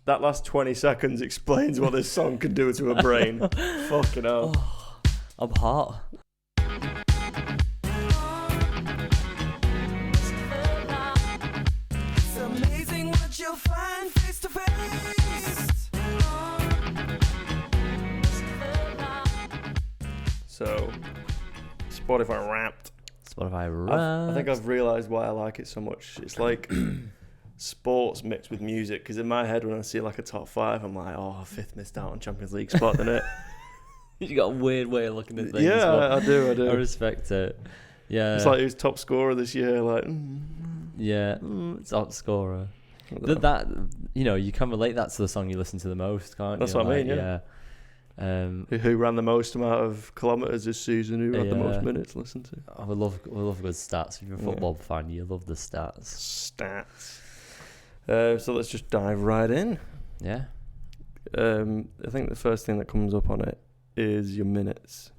That last 20 seconds explains what this song can do to a brain. Fucking hell. Oh, I'm hot. It's amazing what you'll find face to face. So, Spotify Wrapped. Spotify I think I've realised why I like it so much. It's like sports mixed with music, because in my head when I see like a top 5, I'm like, oh, fifth missed out on Champions League spot, innit? You got a weird way of looking at things. Yeah, I do. I respect it. Yeah. It's like who's top scorer this year? Like, yeah, top scorer. That you can relate that to the song you listen to the most, can't you? That's what I mean. Yeah. Who ran the most amount of kilometres this season? Who had the most minutes listened to? I love good stats. If you're a football fan, you love the stats. So let's just dive right in. Yeah. I think the first thing that comes up on it is your minutes.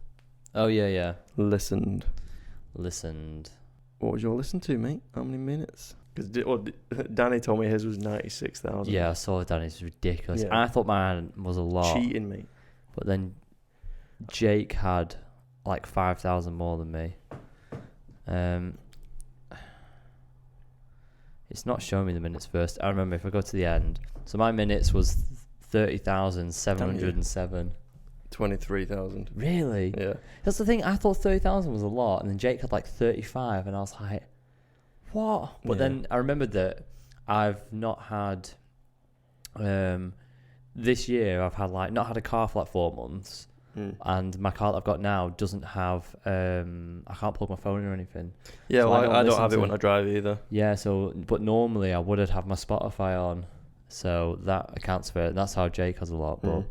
Oh yeah. Listened. What was your listen to, mate? How many minutes? Because Danny told me his was 96,000. Yeah, I saw Danny's ridiculous. Yeah. I thought mine was a lot. Cheating, mate. But then Jake had like 5,000 more than me. It's not showing me the minutes first. I remember if I go to the end. So my minutes was 30,707. 23,000. Really? Yeah. That's the thing. I thought 30,000 was a lot, and then Jake had like 35, and I was like, what? But then I remembered that I've not had this year I've had like not had a car for like 4 months, and my car that I've got now doesn't have I can't plug my phone in or anything. Yeah, so well, I don't have it when I drive either. Yeah, so but normally I would have my Spotify on, so that accounts for it. That's how Jake has a lot, but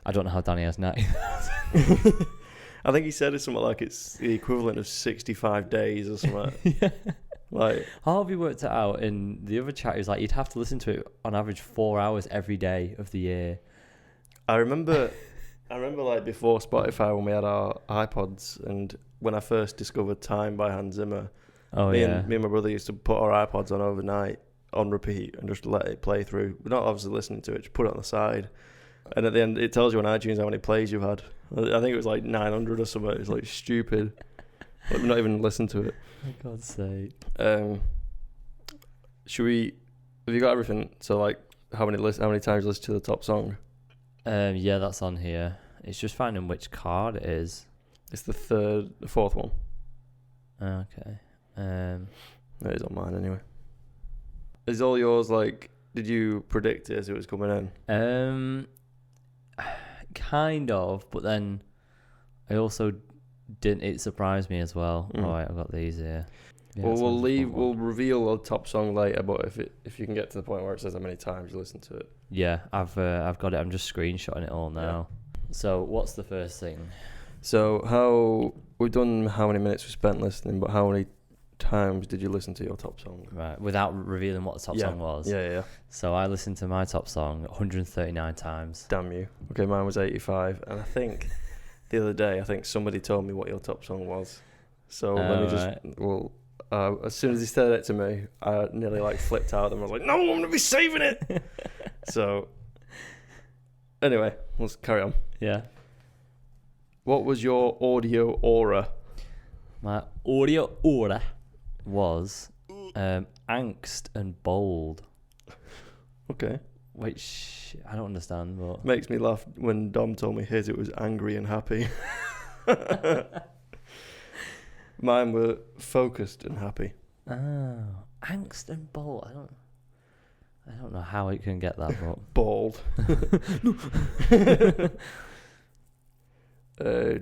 I don't know how Danny has 90. I think he said it's something like it's the equivalent of 65 days or something. Yeah. Like, Harvey worked it out in the other chat. He was like, you'd have to listen to it on average 4 hours every day of the year. I remember like before Spotify when we had our iPods, and when I first discovered Time by Hans Zimmer, me and my brother used to put our iPods on overnight on repeat and just let it play through. We're not obviously listening to it, just put it on the side. And at the end, it tells you on iTunes how many plays you've had. I think it was like 900 or something. It's like stupid. Like, we're not even listening to it. For God's sake. Have you got everything? So like, how many times you listen to the top song? Yeah, that's on here. It's just finding which card it is. It's the fourth one. Okay. It is on mine anyway. Is all yours like? Did you predict it as it was coming in? Kind of, but then I also didn't. It surprised me as well. All right, I've got these here. Yeah, well, we'll reveal a top song later, but if you can get to the point where it says how many times you listen to it. Yeah, I've got it. I'm just screenshotting it all now. Yeah. So what's the first thing? So how we've done how many minutes we spent listening, but how many times did you listen to your top song? Right, without revealing what the top song was. Yeah. So I listened to my top song 139 times. Damn you. Okay, mine was 85, and I think the other day somebody told me what your top song was. So let me just as soon as he said it to me, I nearly like flipped out and I was like, no, I'm gonna be saving it. So anyway, let's carry on. Yeah. What was your audio aura? My audio aura was angst and bold. Okay. Which I don't understand, but makes me laugh when Dom told me his it was angry and happy. Mine were focused and happy. Oh, angst and bold. I don't know how it can get that, but bald.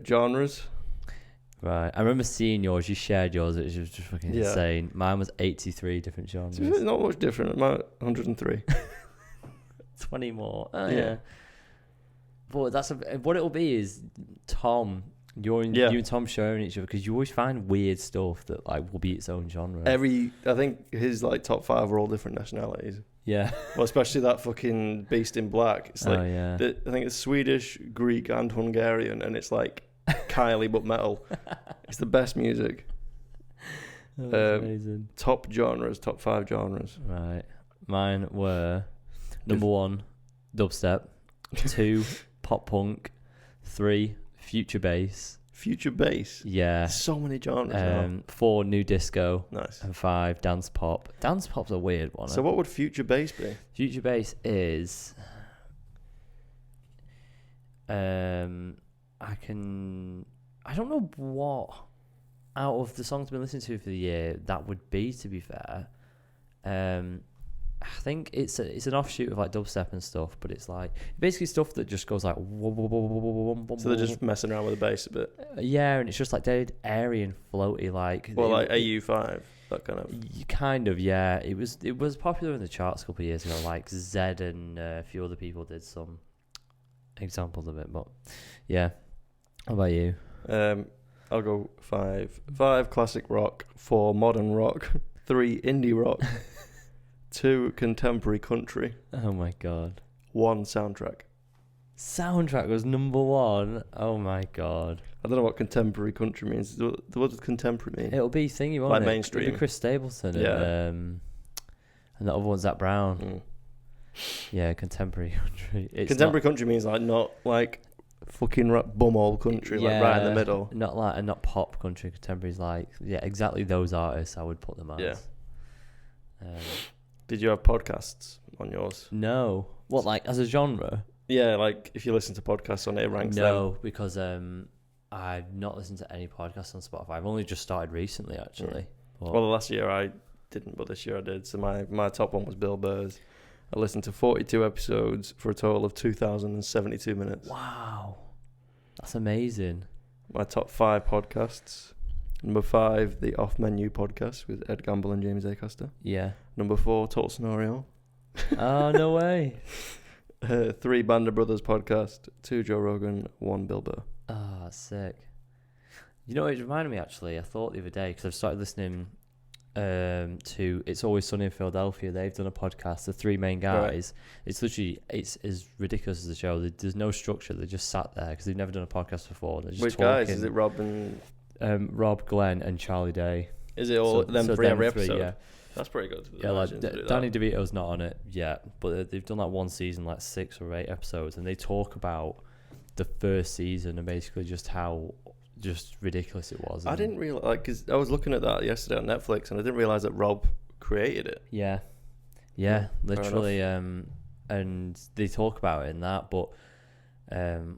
Genres. Right, I remember seeing yours. You shared yours. It was just fucking insane. Mine was 83 different genres. It's not much different. Mine 103. 20 more. Oh yeah. But what it'll be is Tom. You and Tom sharing each other, because you always find weird stuff that like will be its own genre. I think his like top 5 are all different nationalities. Yeah. Well, especially that fucking Beast in Black. It's like I think it's Swedish, Greek, and Hungarian, and it's like Kylie but metal. It's the best music. That's amazing. Top 5 genres. Right. Mine were number 1, dubstep. 2, pop punk. 3, future bass. Future bass? Yeah. So many genres now. 4, new disco. Nice. And 5, dance pop. Dance pop's a weird one. So what would future bass be? Future bass is... I don't know what out of the songs I've been listening to for the year that would be, to be fair. I think it's an offshoot of like dubstep and stuff, but it's like basically stuff that just goes like so they're just messing around with the bass a bit. Yeah, and it's just like dead airy and floaty, like like AU5, that kind of. Kind of, yeah. It was popular in the charts a couple of years ago. Like Zed and a few other people did some examples of it, but yeah. How about you? I'll go 5. 5 classic rock, 4 modern rock, 3 indie rock. 2 contemporary country. Oh my god. 1 soundtrack. Soundtrack was number 1. Oh my god. I don't know what contemporary country means. What does contemporary mean? It'll be thingy, won't like it? Mainstream. It'll be Chris Stapleton and the other one's Zach Brown. Yeah, contemporary country. Contemporary country means like not like fucking bumhole country, like right in the middle. Not pop country. Contemporary's like exactly those artists I would put them as. Yeah. Did you have podcasts on yours? No. What, like as a genre? Yeah, like if you listen to podcasts on it, it ranks them. No, because I've not listened to any podcasts on Spotify. I've only just started recently, actually. Well, last year I didn't, but this year I did. So my top one was Bill Burr's. I listened to 42 episodes for a total of 2,072 minutes. Wow. That's amazing. My top 5 podcasts. Number 5, the Off Menu podcast with Ed Gamble and James Acaster. Yeah. Number 4, Total Scenario. Oh, no way. 3, Band of Brothers podcast. 2, Joe Rogan. 1, Bill Burr. Oh, sick. You know, it reminded me, actually, I thought the other day, because I've started listening to It's Always Sunny in Philadelphia. They've done a podcast, the 3 main guys. Right. It's literally, it's as ridiculous as the show. There's no structure. They just sat there, because they've never done a podcast before. They're just Which talking. guys? Is it Rob and... Rob, Glenn, and Charlie Day. Is it all them 3 every episode? Yeah. That's pretty good. Yeah, like Danny DeVito's not on it yet, but they've done like one season, like 6 or 8 episodes, and they talk about the first season and basically just how just ridiculous it was. I didn't realize, like, because I was looking at that yesterday on Netflix, and I didn't realize that Rob created it. Yeah, literally. And they talk about it in that, but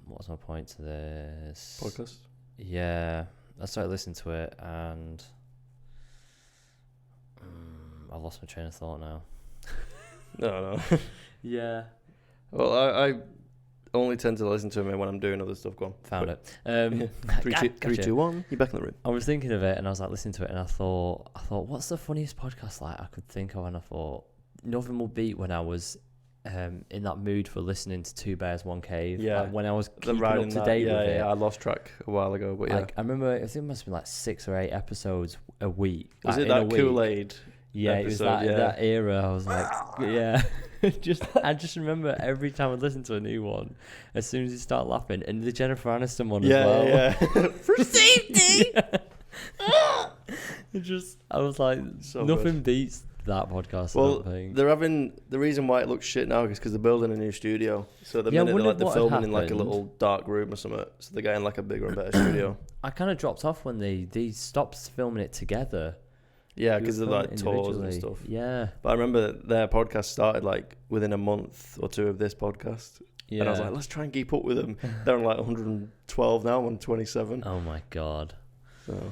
what's my point to this podcast? Yeah. I started listening to it and I've lost my train of thought now. No. Yeah. Well, I only tend to listen to him when I'm doing other stuff. Go on. Found it. 3, 2, 1. You're back in the room. I was thinking of it and I was like listening to it and I thought, what's the funniest podcast like I could think of? And I thought, Nothing Will Beat when I was in that mood for listening to 2 Bears, 1 Cave. Yeah. Like when I was keeping up to date with it. Yeah, I lost track a while ago, but yeah. Like, I remember, I think it must have been like 6 or 8 episodes a week. Was it that Kool-Aid? Yeah, episode, it was that era. I was like, yeah. I just remember every time I listened to a new one, as soon as you start laughing, and the Jennifer Aniston one as well. Yeah. For safety. I was like, so nothing beats that podcast. Well, they're having the reason why it looks shit now is because they're building a new studio. So the minute they're filming in like a little dark room or something, so they're getting like a bigger and better studio. I kind of dropped off when they stopped filming it together. Yeah, because of like tours and stuff. Yeah. But I remember their podcast started like within a month or 2 of this podcast. Yeah. And I was like, let's try and keep up with them. They're on like 112 now, 127. Oh my God. So.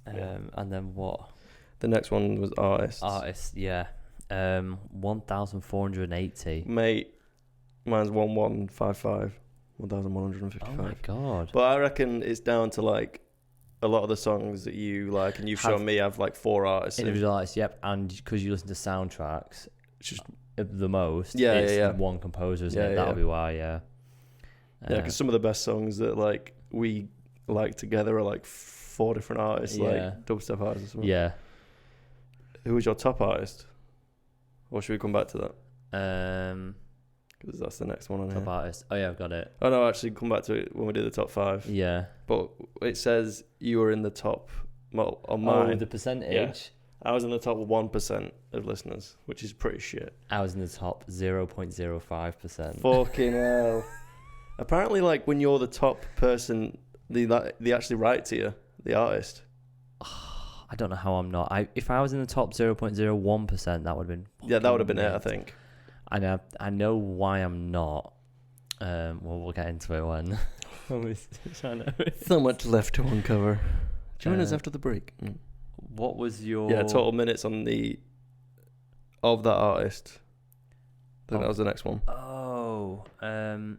And then what? The next one was artists. Artists, yeah. 1,480. Mate, mine's 1155. 1,155. Oh my God. But I reckon it's down to like a lot of the songs that you like and you've shown me have like 4 artists. Individual artists, yep. And because you listen to soundtracks, it's just the most. Yeah, it's one composer, isn't it? That'll be why, yeah. Yeah, because some of the best songs that like we like together are like 4 different artists, like dubstep artists or something. Yeah. Who was your top artist? Or should we come back to that? Because that's the next one on top artist. Oh yeah, I've got it. Oh no, actually come back to it when we do the top 5. Yeah. But it says you were in the top on mine. Oh, the percentage. I was in the top 1% of listeners, which is pretty shit. I was in the top 0.05%. Fucking hell. Apparently, like, when you're the top person, they actually write to you, the artist. I don't know how I'm not. If I was in the top 0.01%, that would have been... Yeah, that would have been it, I think. I know why I'm not. Well, we'll get into it when... So much left to uncover. Join us after the break. What was your... Yeah, total minutes on of that artist. I think that was the next one. Oh. I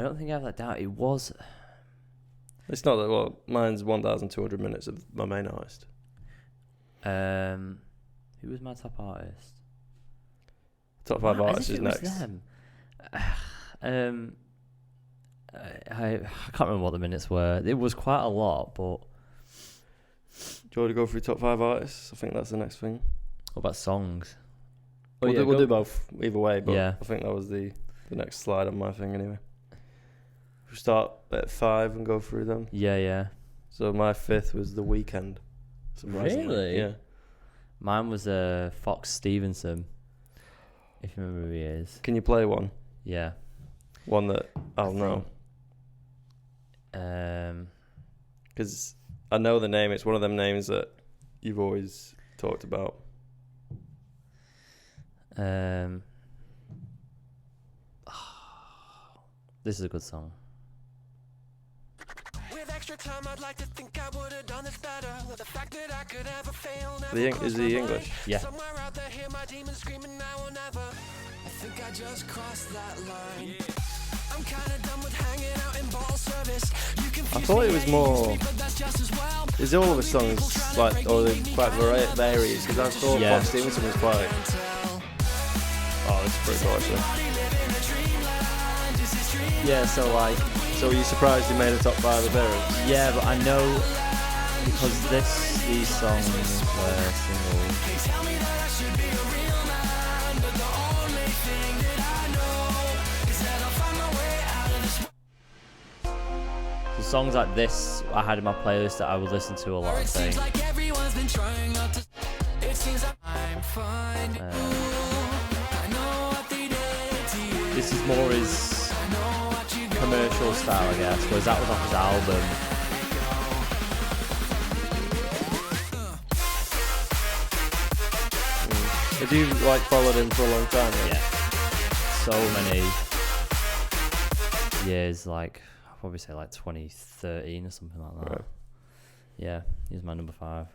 don't think I have that down. It was... It's not that... Well, mine's 1,200 minutes of my main artist. Who was my top artist? Top 5 artists is next. Was them. I can't remember what the minutes were. It was quite a lot, but... Do you want to go through top 5 artists? I think that's the next thing. What about songs? We'll do both either way, but yeah. I think that was the next slide on my thing anyway. We'll start at 5 and go through them. Yeah. So my 5th was The Weeknd. Really? Yeah. Mine was Fox Stevenson, if you remember who he is. Can you play one? Yeah. One that I'll know. Because I know the name. It's one of them names that you've always talked about. This is a good song. With extra time, I'd like to think I would have done this better. The fact that I could ever fail. Is he English? Yeah. Somewhere out there, hear my demons screaming now or never. I think I just crossed that line. I'm kind of done with hanging out in ball service. I thought it was more... Is all of his songs like, or they're quite varied? Because I thought Fox Stevenson was quite... Oh, that's pretty cool actually. Yeah, so like... So were you surprised he made a top 5 of theirs? Yeah, but I know because these songs were singles. So songs like this I had in my playlist that I would listen to a lot, I think. This is more his commercial style, I guess, whereas that was off his album. Have you like followed him for a long time? Yeah. So many years, like I'll probably say like 2013 or something like that. Right. Yeah, he's my number 5.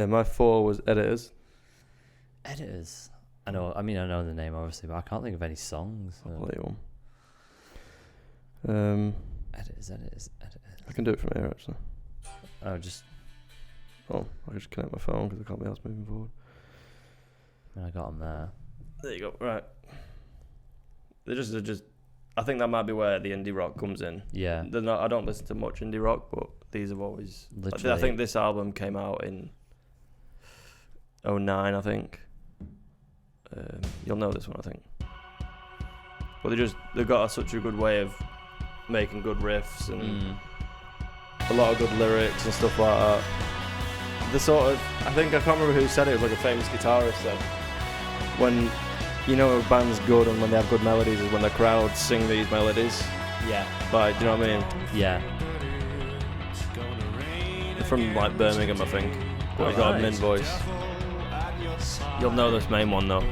My 4 was Editors. Editors. I know the name obviously, but I can't think of any songs. I'll play one. Editors. I can do it from here actually. I'll just connect my phone because I can't be else moving forward. I got them there. There you go. Right. They're just. I think that might be where the indie rock comes in. Yeah. I don't listen to much indie rock, but these have always. Literally. I think this album came out in 2009, I think. You'll know this one, I think. But they've got such a good way of making good riffs and a lot of good lyrics and stuff like that. I think I can't remember who said it. It was like a famous guitarist said, when you know a band's good and when they have good melodies is when the crowd sing these melodies. Yeah. Like, do you know what I mean? Yeah. They're from like Birmingham, I think. But he's got a min voice. You'll know this main one though.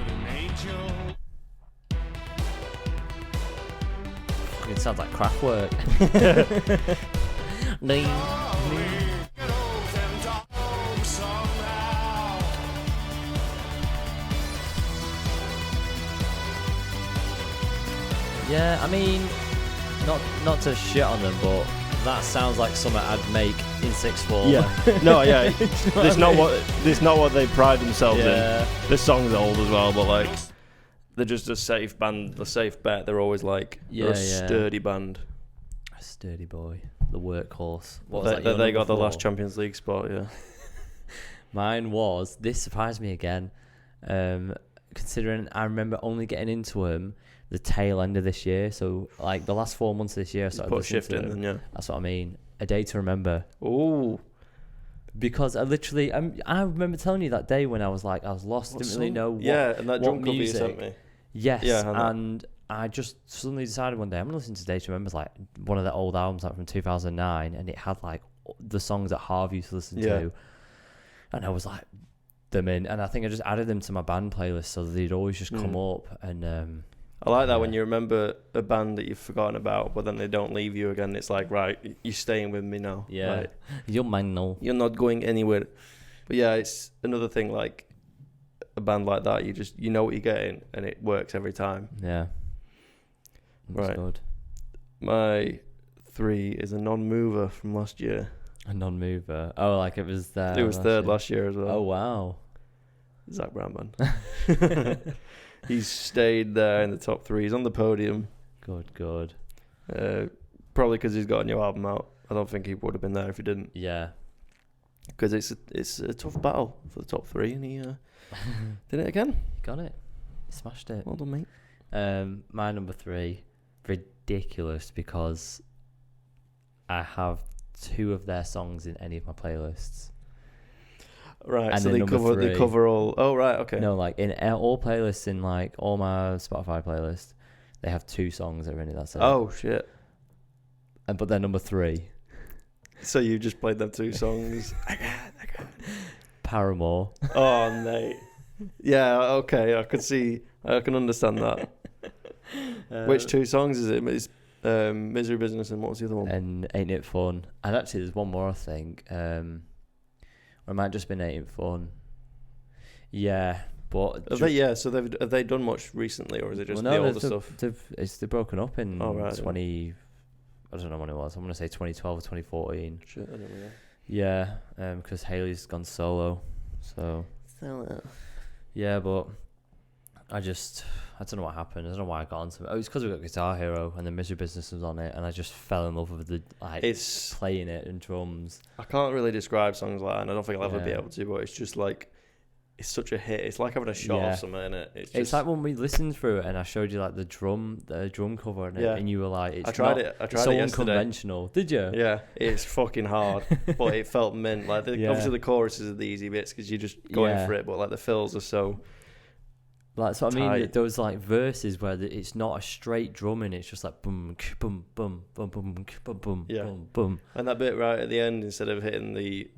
It sounds like Kraftwerk. Yeah, I mean, not to shit on them, but that sounds like something I'd make in sixth form. Yeah. No, yeah. It's not what they pride themselves in. This song's old as well, but like they're just a safe band, a safe bet. They're always like they're a sturdy band. A sturdy boy, the workhorse. They got the last Champions League spot. Yeah. Mine was. This surprised me again, considering I remember only getting into him the tail end of this year. So like the last 4 months of this year, I started put shift in. Then, yeah. That's what I mean. A Day to Remember. Ooh. Because I literally, I remember telling you that day when I was lost, didn't really know what. Yeah, and that drum cover you music. sent me. Yes, Yeah, and I just suddenly decided one day I'm gonna listen to Day to Remember's like one of the old albums like from 2009, and it had like the songs that Harvey used to listen to, and I was like them in, and I think I just added them to my band playlist so that they'd always just come up. And I like that when you remember a band that you've forgotten about, but then they don't leave you again. It's like, right, you're staying with me now. Yeah, right? You're mine now. You're not going anywhere. But yeah, it's another thing, like a band like that, you know what you're getting, and it works every time. Yeah. That's right. Good. My 3 is a non-mover from last year. A non-mover. Oh, like it was there. It was third last year as well. Oh wow. Zach Brown Band. He's stayed there in the top 3. He's on the podium. Good. Probably because he's got a new album out. I don't think he would have been there if he didn't. Yeah. Because it's a tough battle for the top 3, and he did it again. Got it. He smashed it. Well done, mate. My number 3, ridiculous because I have 2 of their songs in any of my playlists. Right, and so they cover all. Oh, right, okay. No, like in all playlists, in like all my Spotify playlists, they have 2 songs that are in it. That's it. Oh shit! But they're number 3. So you just played them 2 songs. I can't. Paramore. Oh, mate. Yeah, okay. I can understand that. Which 2 songs is it? It's Misery Business, and what was the other one? And Ain't It Fun. And actually, there's one more, I think. Or it might just been Ain't It Fun. Yeah, but have they done much recently, or is it just the older stuff? They're broken up in 20. I don't know when it was. I'm gonna say 2012 or 2014. Shit, I don't know. Yeah, because Hayley's gone solo. So yeah, but I don't know what happened. I don't know why I got onto it. Oh, it's because we got Guitar Hero and the Misery Business was on it, and I just fell in love with it's playing it and drums. I can't really describe songs like that, and I don't think I'll ever be able to. But it's just like it's such a hit. It's like having a shot of something in it. It's like when we listened through it, and I showed you like the drum cover in it, and you were like, "I tried it so yesterday. Unconventional." Did you? Yeah, it's fucking hard, but it felt mint. Like obviously the choruses are the easy bits because you're just going for it, but like the fills are so. Like, so I mean, those like verses where it's not a straight drumming; it's just like boom, boom, boom, boom, boom, boom, boom, boom, boom. And that bit right at the end, instead of hitting the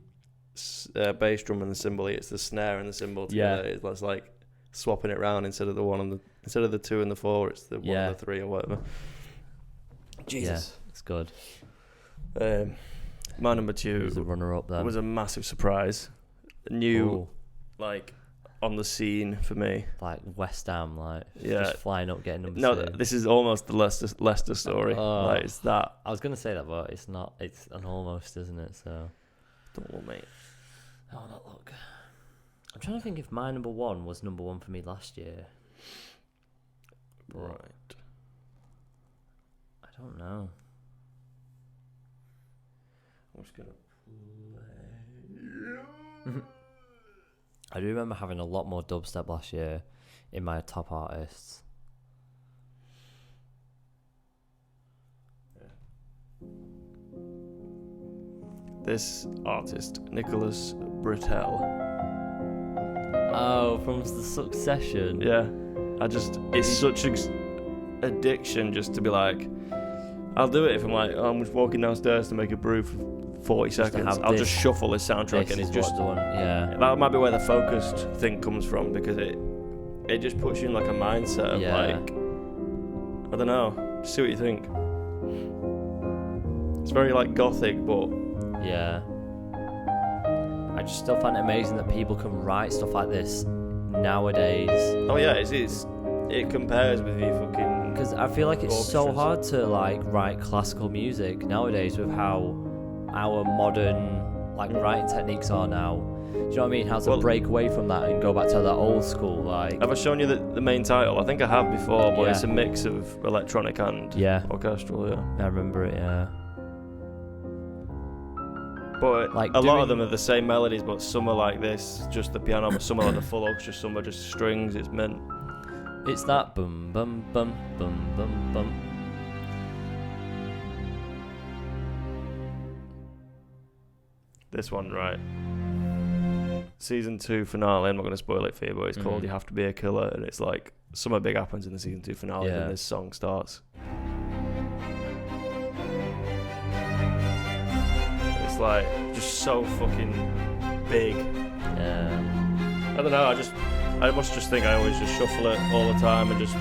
bass drum and the cymbal, it's the snare and the cymbal together. Yeah. It's like swapping it around instead of the 2 and the 4, it's the 1 and the 3 or whatever. Jesus, it's good. My number 2 was a runner-up. Then was a massive surprise, new, like. On the scene for me, like West Ham, like just flying up, getting number 2. No, this is almost the Leicester story. Like it's that. I was gonna say that, but it's not. It's an almost, isn't it? So, don't mate. Oh, that look. I'm trying to think if my number 1 was number 1 for me last year. Right. I don't know. I'm just gonna play. I do remember having a lot more dubstep last year in my top artists. This artist, Nicholas Britell. Oh, from the Succession. Yeah. It's such an addiction just to be like, I'll do it if I'm like, I'm just walking downstairs to make a brew for 40 seconds. I'll just shuffle this soundtrack and it's just that might be where the focused thing comes from, because it just puts you in like a mindset of like, I don't know, just see what you think. It's very like gothic, but I just still find it amazing that people can write stuff like this nowadays. Oh yeah, it compares with you fucking, because I feel like it's so hard to like write classical music nowadays with how our modern like writing techniques are now. Do you know what I mean? How to break away from that and go back to that old school. Like, have I shown you the main title? I think I have before, but it's a mix of electronic and orchestral. Yeah, I remember it. Yeah, but like a lot of them are the same melodies, but some are like this, just the piano, but some are like the full orchestra, some are just strings. It's mint. It's that boom, bum, bum, bum, bum, bum. this one, right? Season 2 finale, I'm not going to spoil it for you, but it's called You Have to Be a Killer, and it's like something big happens in the season 2 finale, and this song starts. It's like just so fucking big. Yeah. I don't know, I must just think I always just shuffle it all the time and just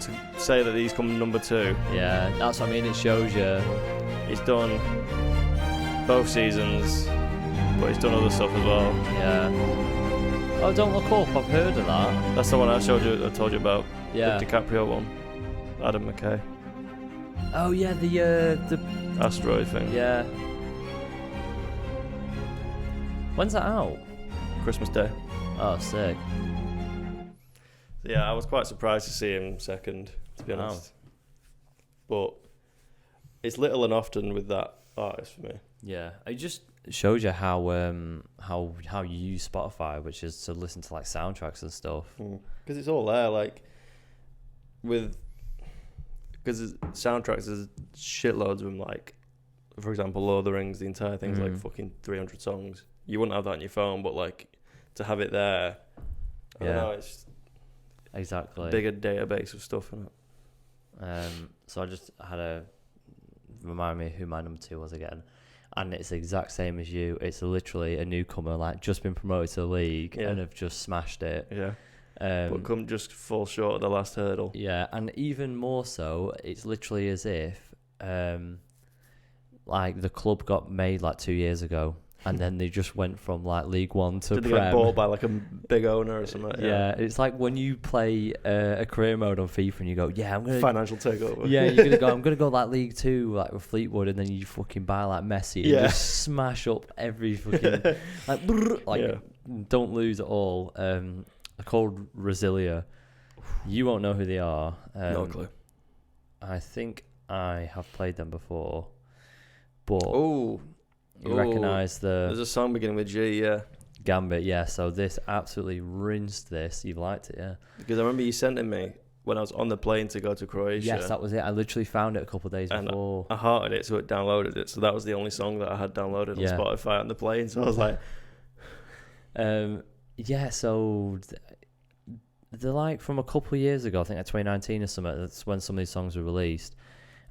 to say that these come number 2. Yeah, that's what I mean, it shows you. He's done both seasons, but he's done other stuff as well. Yeah. Oh, Don't Look Up, I've heard of that. That's the one I told you about. Yeah. The DiCaprio one. Adam McKay. Oh yeah, the asteroid thing. Yeah. When's that out? Christmas Day. Oh, sick. Yeah, I was quite surprised to see him second, to be honest. But it's little and often with that artist for me. Yeah, it just shows you how you use Spotify, which is to listen to like soundtracks and stuff. Because it's all there, like because soundtracks, there's shitloads of them. Like, for example, Lord of the Rings, the entire thing's like fucking 300 songs. You wouldn't have that on your phone, but like to have it there, I don't know, it's exactly a bigger database of stuff in it. So I just had to remind me who my number 2 was again, and it's the exact same as you. It's literally a newcomer, like just been promoted to the league and have just smashed it. Yeah. But come just fall short of the last hurdle. Yeah, and even more so, it's literally as if like the club got made like 2 years ago. And then they just went from like League One to Prem. Did they get bought by like a big owner or something? Yeah, it's like when you play a career mode on FIFA and you go, I'm gonna financial takeover. Yeah, you're gonna go. I'm gonna go like League 2, like with Fleetwood, and then you fucking buy like Messi and just smash up every fucking don't lose at all. They're called Resilia. You won't know who they are. No clue. I think I have played them before, but you recognise There's a song beginning with G, yeah. Gambit, yeah. So this absolutely rinsed this. You've liked it, yeah. Because I remember you sent it me when I was on the plane to go to Croatia. Yes, that was it. I literally found it a couple of days before. I hearted it, so it downloaded it. So that was the only song that I had downloaded on Spotify on the plane. So I was like... so they're like from a couple of years ago, I think like 2019 or something. That's when some of these songs were released.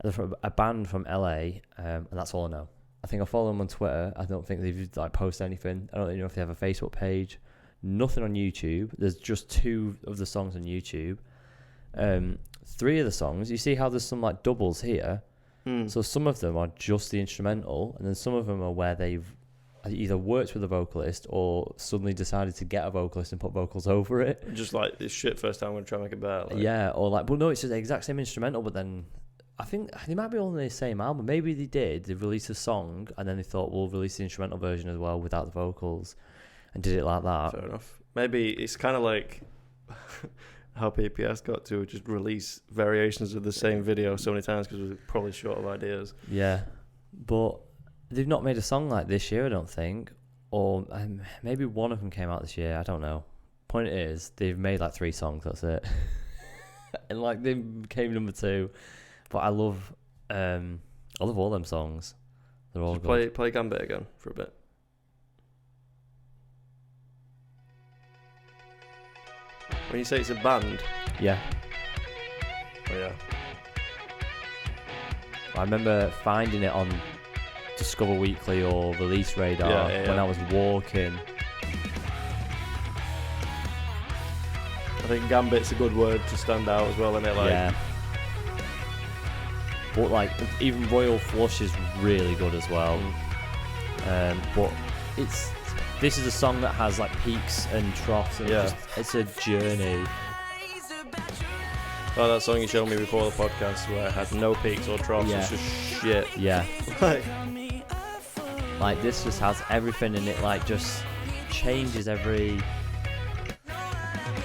They're from a band from LA, and that's all I know. I think I follow them on Twitter. I don't think they've like posted anything. I don't even know if they have a Facebook page. Nothing on YouTube. There's just 2 of the songs on YouTube. 3 of the songs, you see how there's some like doubles here. So some of them are just the instrumental, and then some of them are where they've either worked with a vocalist or suddenly decided to get a vocalist and put vocals over it. Just like this shit first time I'm gonna try and make it better. Like. Yeah, or like, well, no, it's just the exact same instrumental, but then I think they might be all on the same album. Maybe they did. They released a song and then they thought we'll release the instrumental version as well without the vocals, and did it like that. Fair enough. Maybe it's kind of like how PPS got to just release variations of the same video so many times because we're probably short of ideas. Yeah, but they've not made a song like this year, I don't think. Or maybe one of them came out this year. I don't know. Point is, they've made like 3 songs. That's it. And like they became number 2. But I love all them songs. They're all good. Play Gambit again for a bit. When you say it's a band, yeah. Oh yeah. I remember finding it on Discover Weekly or Release Radar when I was walking. I think Gambit's a good word to stand out as well, isn't it? Like, yeah. But like even Royal Flush is really good as well. But this is a song that has like peaks and troughs and it's a journey. Oh, that song you showed me before the podcast where it had no peaks or troughs, it's just shit. Yeah. Like this just has everything and it like just changes every...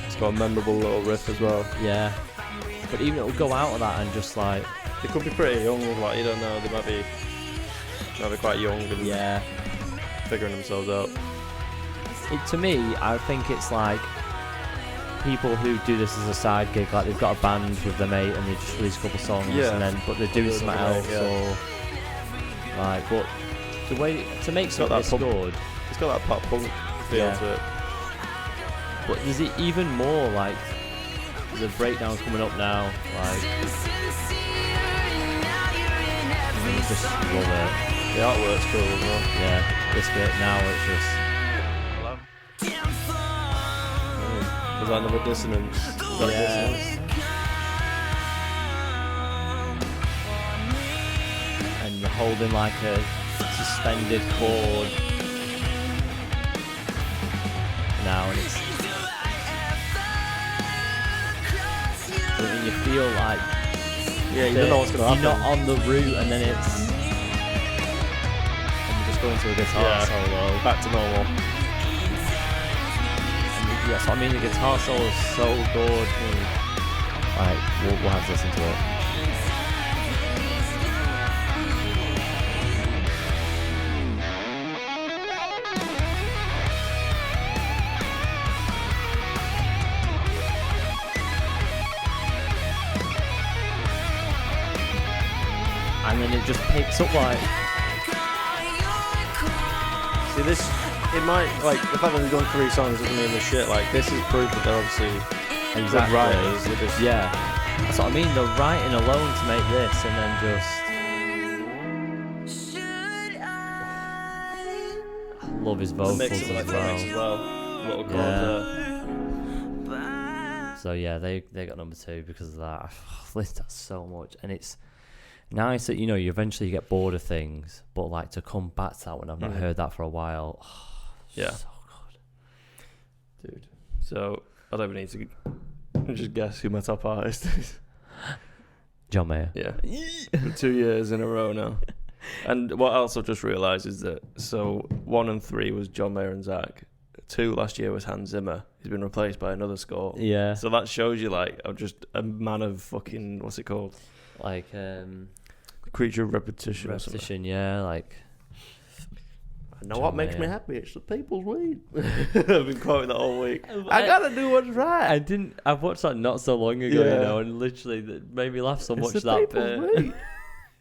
It's got a memorable little riff as well. Yeah. But even it'll go out of that and just like... They could be pretty young, like you don't know, they might be quite young and figuring themselves out. To me, I think it's like people who do this as a side gig, like they've got a band with their mate and they just release a couple songs and then but they're doing something else or like, but the way to make something this good. It's got that pop punk feel to it. But there's even more like there's a breakdown coming up now. Like, I just love it. The artwork's cool as well. Yeah, this bit now it's just. Is that another dissonance? Dissonance? And you're holding like a suspended chord now, and it's. And you feel like. Yeah, you don't know what's going to happen. You're not on the route, and then it's. And you just go into a guitar solo. Back to normal. Yes, I mean the guitar solo is so good. Alright, we'll have to listen to it. And then it just picks up like. See this. It might, like, the fact that they've done 3 songs doesn't mean the shit. Like, this is proof that they're obviously good writers. Yeah. That's what I mean. They're writing alone to make this, and then just. I love his vocals as well. Little chords there. So yeah, they got number 2 because of that. I've listened to that so much, and it's nice that you eventually get bored of things, but like to come back to that when I've not heard that for a while. Yeah. So good. Dude. So, I don't even need to just guess who my top artist is. John Mayer. Yeah. For 2 years in a row now. And what else I've just realised is that, 1 and 3 was John Mayer and Zach. 2 last year was Hans Zimmer. He's been replaced by another score. Yeah. So that shows you, like, I'm just a man of fucking, what's it called? Like, creature of repetition. Repetition, yeah, like... I know what makes me happy. It's the people's weed. I've been quoting that all week. I gotta do what's right. I've watched that not so long ago, and literally that made me laugh so much. It's the that people's weed.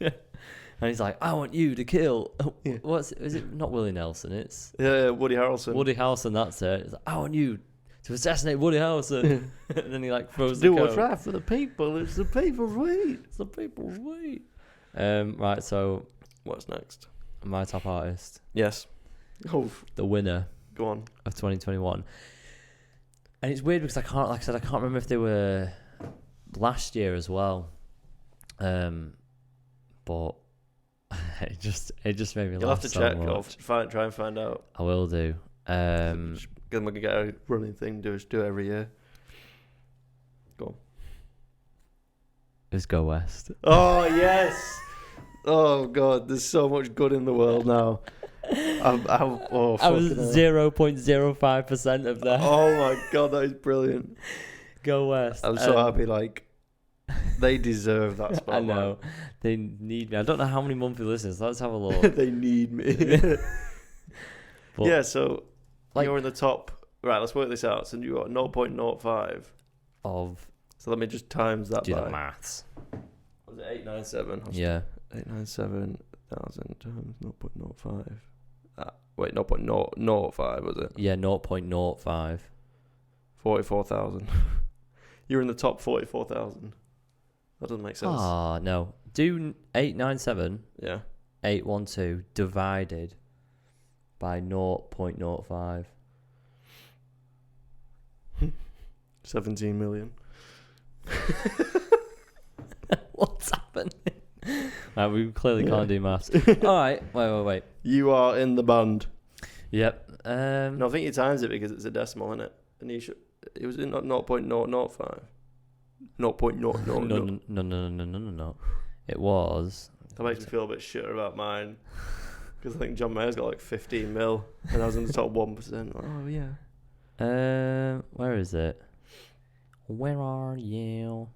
And he's like, I want you to kill. Is it not Willie Nelson? It's Woody Harrelson. Woody Harrelson. That's it. It's like, I want you to assassinate Woody Harrelson. And then he like throws the do what's right for the people. It's the people's weed. It's the people's weed. Right. So what's next? My top artist. Yes. Oh, the winner. Go on. Of 2021. And it's weird because I can't remember if they were last year as well. But it just made me laugh. You'll have to so check. Much. Try and find out. I will do. Then we can get a running thing. Do it every year. Go on. Let's go West. Oh yes. Oh god, there's so much good in the world now. I was 0.05% of that. Oh my god, that is brilliant. Go West. I'm so happy. Like, they deserve that spot. I know. They need me. I don't know how many monthly listeners. Let's have a look. They need me. But, yeah, so like, you're in the top. Right, let's work this out. So you got 0.05 of. So let me just times that do by. the maths. Was it 897? Yeah. 897,000 times 0.05. Wait, 0.05 was it? Yeah, 0.05. 44,000. You're in the top 44,000. That doesn't make sense. Ah, no. Do 897. Yeah. 812 divided by 0.05. 17 million. What's happening? Right, we clearly can't do maths. Alright, wait. You are in the band. Yep. No, I think you times it because it's a decimal, isn't it? And you should. It was in 0.005. 0.000. No. It was. That makes me feel a bit shit about mine. Because I think John Mayer's got like 15 mil. And I was in the top 1%. Oh, yeah. Where is it? Where are you?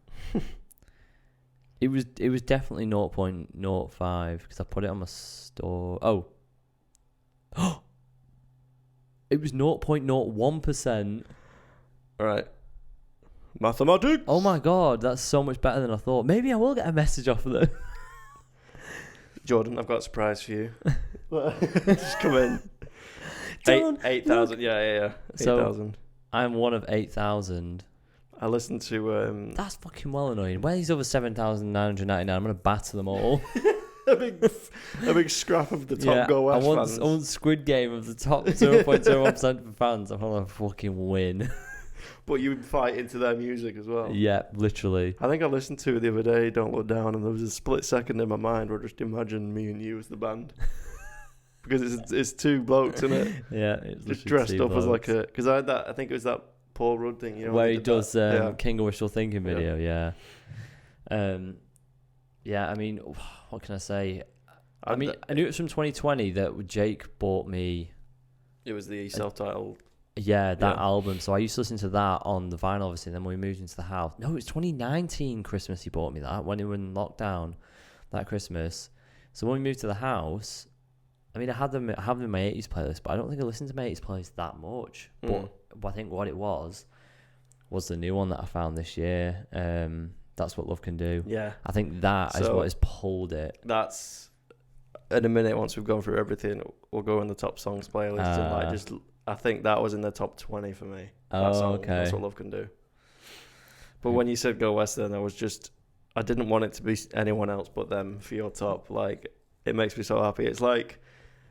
It was definitely 0.05 because I put it on my store. Oh. It was 0.01%. All right. Mathematics. Oh my god, that's so much better than I thought. Maybe I will get a message off of them. Jordan, I've got a surprise for you. Just come in. 8,000. Yeah. 8,000. So I'm one of 8,000. I listened to. That's fucking well annoying. Where are these other 7,999? I'm gonna batter them all. a big scrap of the top Go West fans. I want Squid Game of the top 0.01% of fans. I want to fucking win. But you would fight into their music as well. Yeah, literally. I think I listened to it the other day, Don't Look Down, and there was a split second in my mind where I just imagined me and you as the band. Because it's two blokes, isn't it? Yeah, it's just dressed up as like a. Because I had that. I think it was that Paul Rudd thing, you know, where he does King of Wishful Thinking video. Yeah. Yeah. I mean, what can I say? I knew it was from 2020 that Jake bought me. It was the self-titled. Yeah, that album. So I used to listen to that on the vinyl, obviously. And then when we moved into the house, no, it was 2019 Christmas. He bought me that when we were in lockdown that Christmas. So when we moved to the house. I mean, I have them in my 80s playlist, but I don't think I listened to my 80s playlist that much. But I think what it was the new one that I found this year. That's What Love Can Do. Yeah. I think that is what has pulled it. That's, in a minute, once we've gone through everything, we'll go in the top songs playlist. And I think that was in the top 20 for me. That song, okay. That's What Love Can Do. But when you said Go West, then I didn't want it to be anyone else but them for your top. Like, it makes me so happy. It's like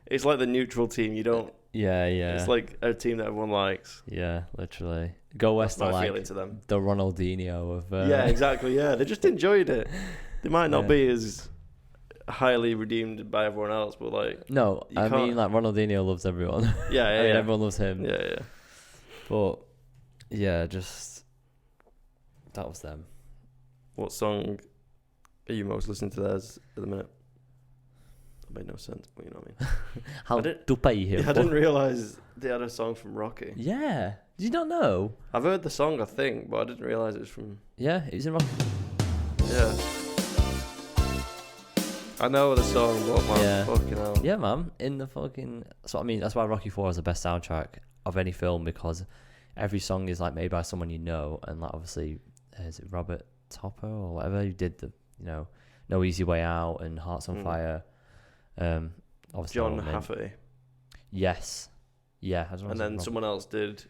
the neutral team. You don't. Yeah. It's like a team that everyone likes. Yeah, literally. Go West are like to them. The Ronaldinho of. Yeah, exactly. Yeah, they just enjoyed it. They might not be as highly redeemed by everyone else, but like. No, I mean like Ronaldinho loves everyone. Yeah, I mean, everyone loves him. Yeah. But yeah, just that was them. What song are you most listening to theirs at the minute? Made no sense, but you know what I mean. How dupe you here? I didn't realise they had a song from Rocky. Yeah, did you not know? I've heard the song, I think, but I didn't realise it was from. Yeah, it was in Rocky. Yeah, I know the song, but man, fucking hell. Yeah, man, in the fucking. So I mean, that's why Rocky 4 is the best soundtrack of any film, because every song is like made by someone you know, and like obviously, is it Robert Topper or whatever who did the No Easy Way Out and Hearts on Fire. Obviously John Hafferty. Yes. Yeah. And then someone else did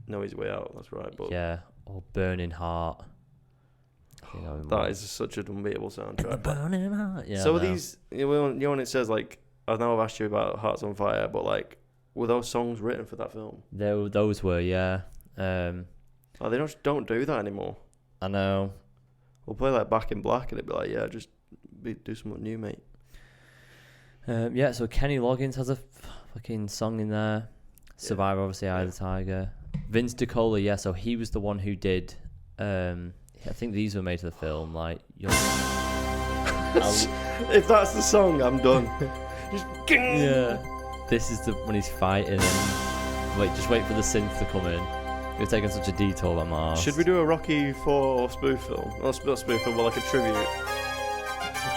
No Easy Way Out, that's right. But yeah, or Burning Heart. That is such an unbeatable soundtrack. Burning Heart. Yeah. So these, when it says like, I know I've asked you about Hearts on Fire, but like, were those songs written for that film? Those were, yeah. They don't do that anymore. I know. We'll play like Back in Black and it'd be like, yeah, just do something new, mate. Yeah, so Kenny Loggins has a fucking song in there. Survivor, obviously, Eye of the Tiger. Vince DiCola, yeah, so he was the one who did. I think these were made for the film. Like, if that's the song, I'm done. Just yeah. This is when he's fighting. And just wait for the synth to come in. We've taken such a detour on Mars. Should we do a Rocky 4 spoof film? Not spoof film, but like a tribute.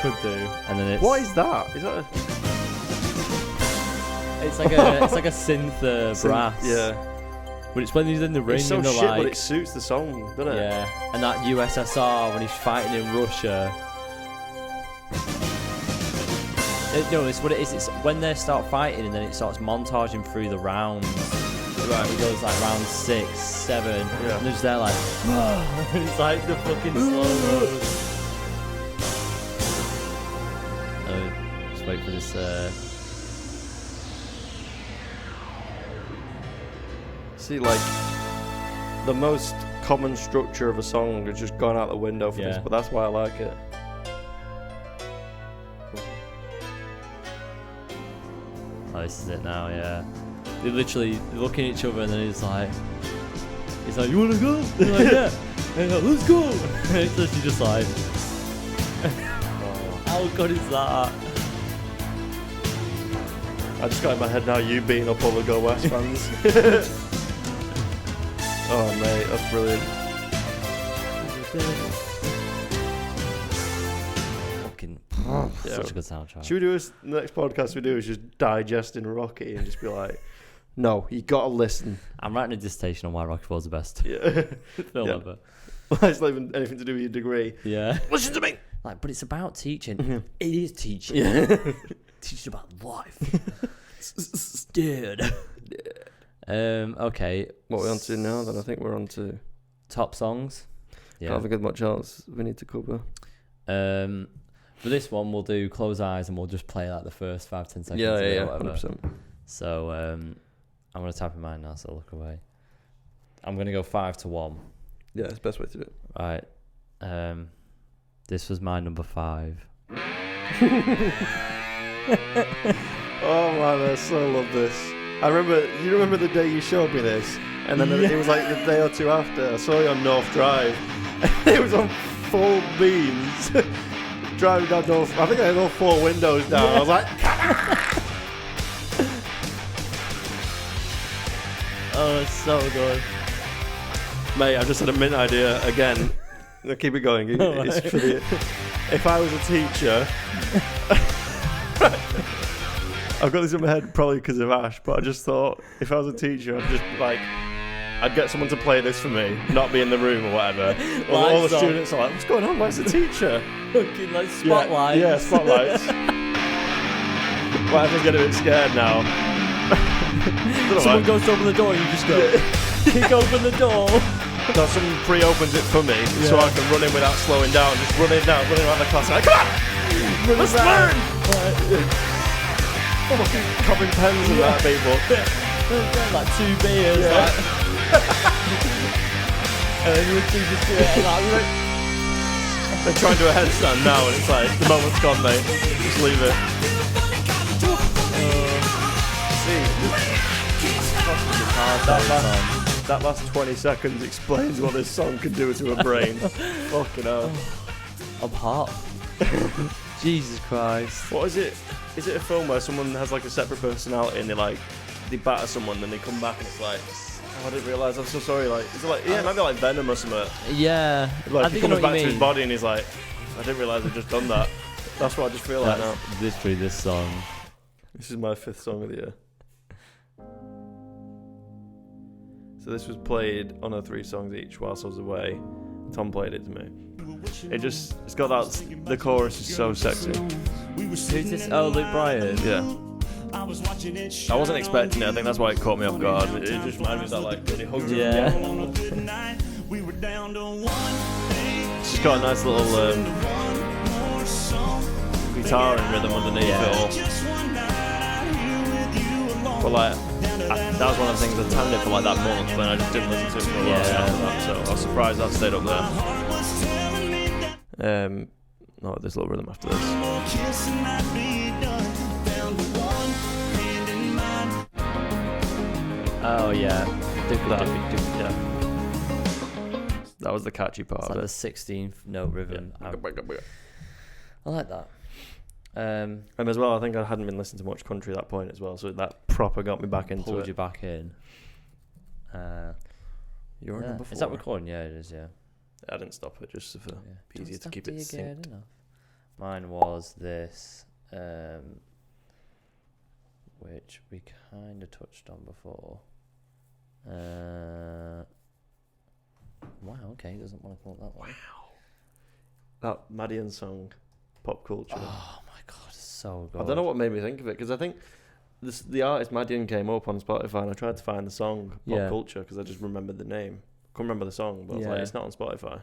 Could do, and then it's. What is that? Is that a... It's like a synth brass. Yeah. But it's when he's in the ring. It's so and shit, like, but it suits the song, doesn't it? Yeah. And that USSR when he's fighting in Russia. No, it's what it is. It's when they start fighting and then it starts montaging through the rounds. Right. It goes like round 6, 7. Yeah. And they're just there like, it's like the fucking slow-mos. Just wait for this. See, like, the most common structure of a song has just gone out the window for this, but that's why I like it. Oh, this is it now, yeah. They're literally looking at each other and then he's like, you wanna go? They're like, yeah. And like, let's go. And it's literally just like, how good is that? I just got in my head now you beating up all the Go West fans. Oh mate, that's brilliant. Fucking such a good soundtrack. Should we do the next podcast we do is just digesting Rocky and just be like, no, you gotta listen. I'm writing a dissertation on why Rocky 4 is the best film ever. It's not even anything to do with your degree. Yeah. Listen to me. Like, but it's about teaching. It is teaching. Yeah. Teach you about life. Dude. Okay. What are we on to now then? I think we're on to top songs. Yeah. Can't think of much else we need to cover. For this one, we'll do Close Eyes and we'll just play like the first 5-10 seconds. Yeah, of it yeah, or whatever. 100%. So I'm going to type in mine now, so look away. I'm going to go 5-1. Yeah, it's the best way to do it. Right. This was my number 5. Oh man, I so love this. You remember the day you showed me this? And then it was like the day or two after, I saw you on North Drive. It was on full beams. Driving down North, I think I had all 4 windows down. Yeah. I was like... Oh, it's so good. Mate, I've just had a mint idea again. No, keep it going. It's for the, if I was a teacher... I've got this in my head probably because of Ash, but I just thought if I was a teacher, I'd get someone to play this for me, not be in the room or whatever. All the students are like, what's going on? Where's the teacher? Looking like spotlights. Yeah, spotlights. Well, everyone's getting a bit scared now. Someone goes to open the door, you just go, kick open the door. No, someone pre-opens it for me, so I can run in without slowing down. Just running around the class. Like, come on! Let's learn! Fucking copping pens and that, people. Like 2 beers, like. And then you would see just do it like. They're trying to do a headstand now, and it's like, the moment's gone, mate. Just leave it. That last 20 seconds explains what this song can do to a brain. Fucking hell. I'm hot. Jesus Christ. What is it? Is it a film where someone has like a separate personality and they batter someone, then they come back and it's like, oh, I didn't realise, I'm so sorry. Like, is it like, yeah, it might be like Venom or something. Yeah. Like, he comes back to his body and he's like, I didn't realise I'd just done that. That's what I just feel like now. Literally this song. This is my 5th song of the year. So this was played on our 3 songs each whilst I was away. Tom played it to me. It's got that, the chorus is so sexy. Who's this? Oh, Luke Bryan? Yeah. I wasn't expecting it, I think that's why it caught me off guard. It just reminded me of that like bloody hug. Yeah. It's got a nice little guitar and rhythm underneath it all. But like, that was one of the things I timed it for like that month, and I just didn't listen to it for a while after that, so I was surprised that stayed up there. No, there's a little rhythm after this. Oh yeah. That was the catchy part. It's like the 16th note rhythm. Yeah. I like that. And as well, I think I hadn't been listening to much country at that point as well, so that proper got me back into it. Pulled you back in. You're on number 4. Is that recording? Yeah, it is, yeah. I didn't stop it just for easier to keep it synced. Mine was this, which we kind of touched on before. Wow, okay, doesn't want to come up that way. Wow. That Madian song, Pop Culture. Oh my god, so good. I don't know what made me think of it, because I think the artist Madian came up on Spotify and I tried to find the song Pop Culture because I just remembered the name. Couldn't remember the song, but I was like, it's not on Spotify.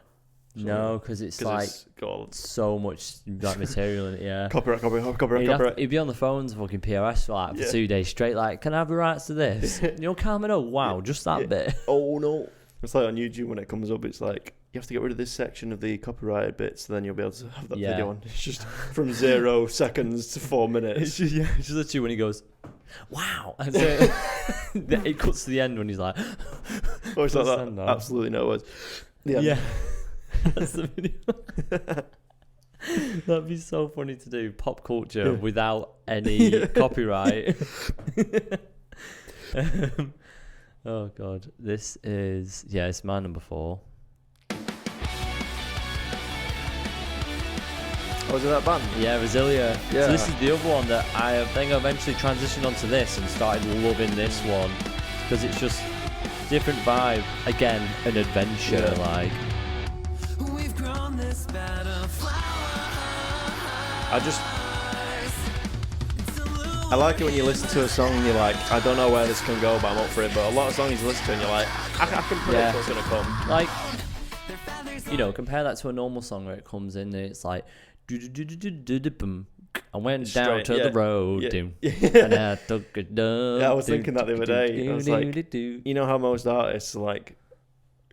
No, because it's like got so much like material in it. Yeah, copyright. He'd be on the phones fucking PRS for 2 days straight. Like, can I have the rights to this? You're calm. Oh wow, just that bit. Oh no, it's like on YouTube when it comes up. It's like you have to get rid of this section of the copyrighted bits, so then you'll be able to have that video on. It's just from 0 seconds to 4 minutes. It's just literally when he goes, wow, and so it cuts to the end when he's like, oh, it's like that. Absolutely no words. Yeah. That's the video. That'd be so funny to do. Pop culture without any copyright. Oh god, this is it's my number 4. Oh, is it that band? Yeah, Resilia. Yeah. So this is the other one that I think I eventually transitioned onto this and started loving this one because it's just different vibe. Again, an adventure like. I like it when you listen to a song and you're like, I don't know where this can go, but I'm up for it. But a lot of songs you listen to and you're like, I can predict what's going to come. Like, you know, compare that to a normal song where it comes in and it's like, I went down to the road, and I took a dump. Yeah, I was thinking that the other day. I was like, you know how most artists are like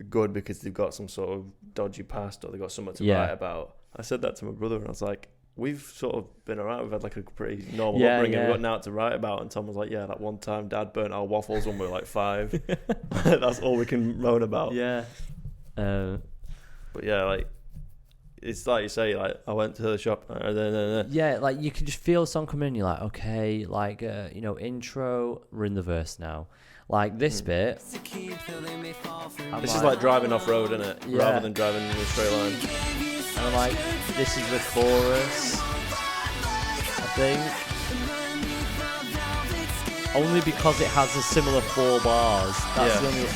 good because they've got some sort of dodgy past or they've got something to write about. I said that to my brother and I was like, we've sort of been alright. We've had like a pretty normal upbringing. We've got now to write about. And Tom was like, yeah, that one time Dad burnt our waffles when we were like 5. That's all we can moan about. Yeah. But yeah, like, it's like you say, like, I went to the shop. Yeah, like, you can just feel a song come in, you're like, okay, like, you know, intro, we're in the verse now. Like, this bit. This is like driving off-road, isn't it? Yeah. Rather than driving in a straight line. And I'm like, this is the chorus, I think. Only because it has a similar 4 bars. That's the only...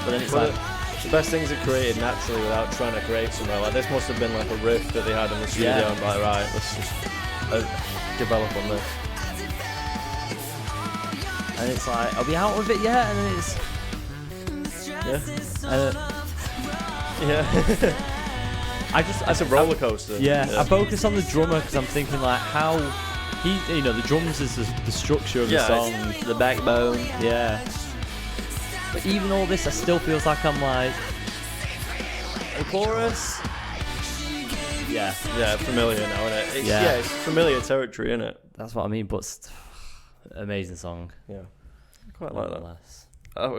But then it's like... The best things are created naturally without trying to create somewhere. Like, this must have been like a riff that they had in the studio and like, right, let's just develop on this. And it's like, are we out of it yet? And then it's... It's a roller coaster. I focus on the drummer because I'm thinking like how he, you know, the drums is the structure of the song, the backbone. Yeah. But even all this, I still feels like I'm like the chorus. Yeah, familiar now, isn't it? It's familiar territory, isn't it? That's what I mean. But amazing song. Yeah, I quite like that.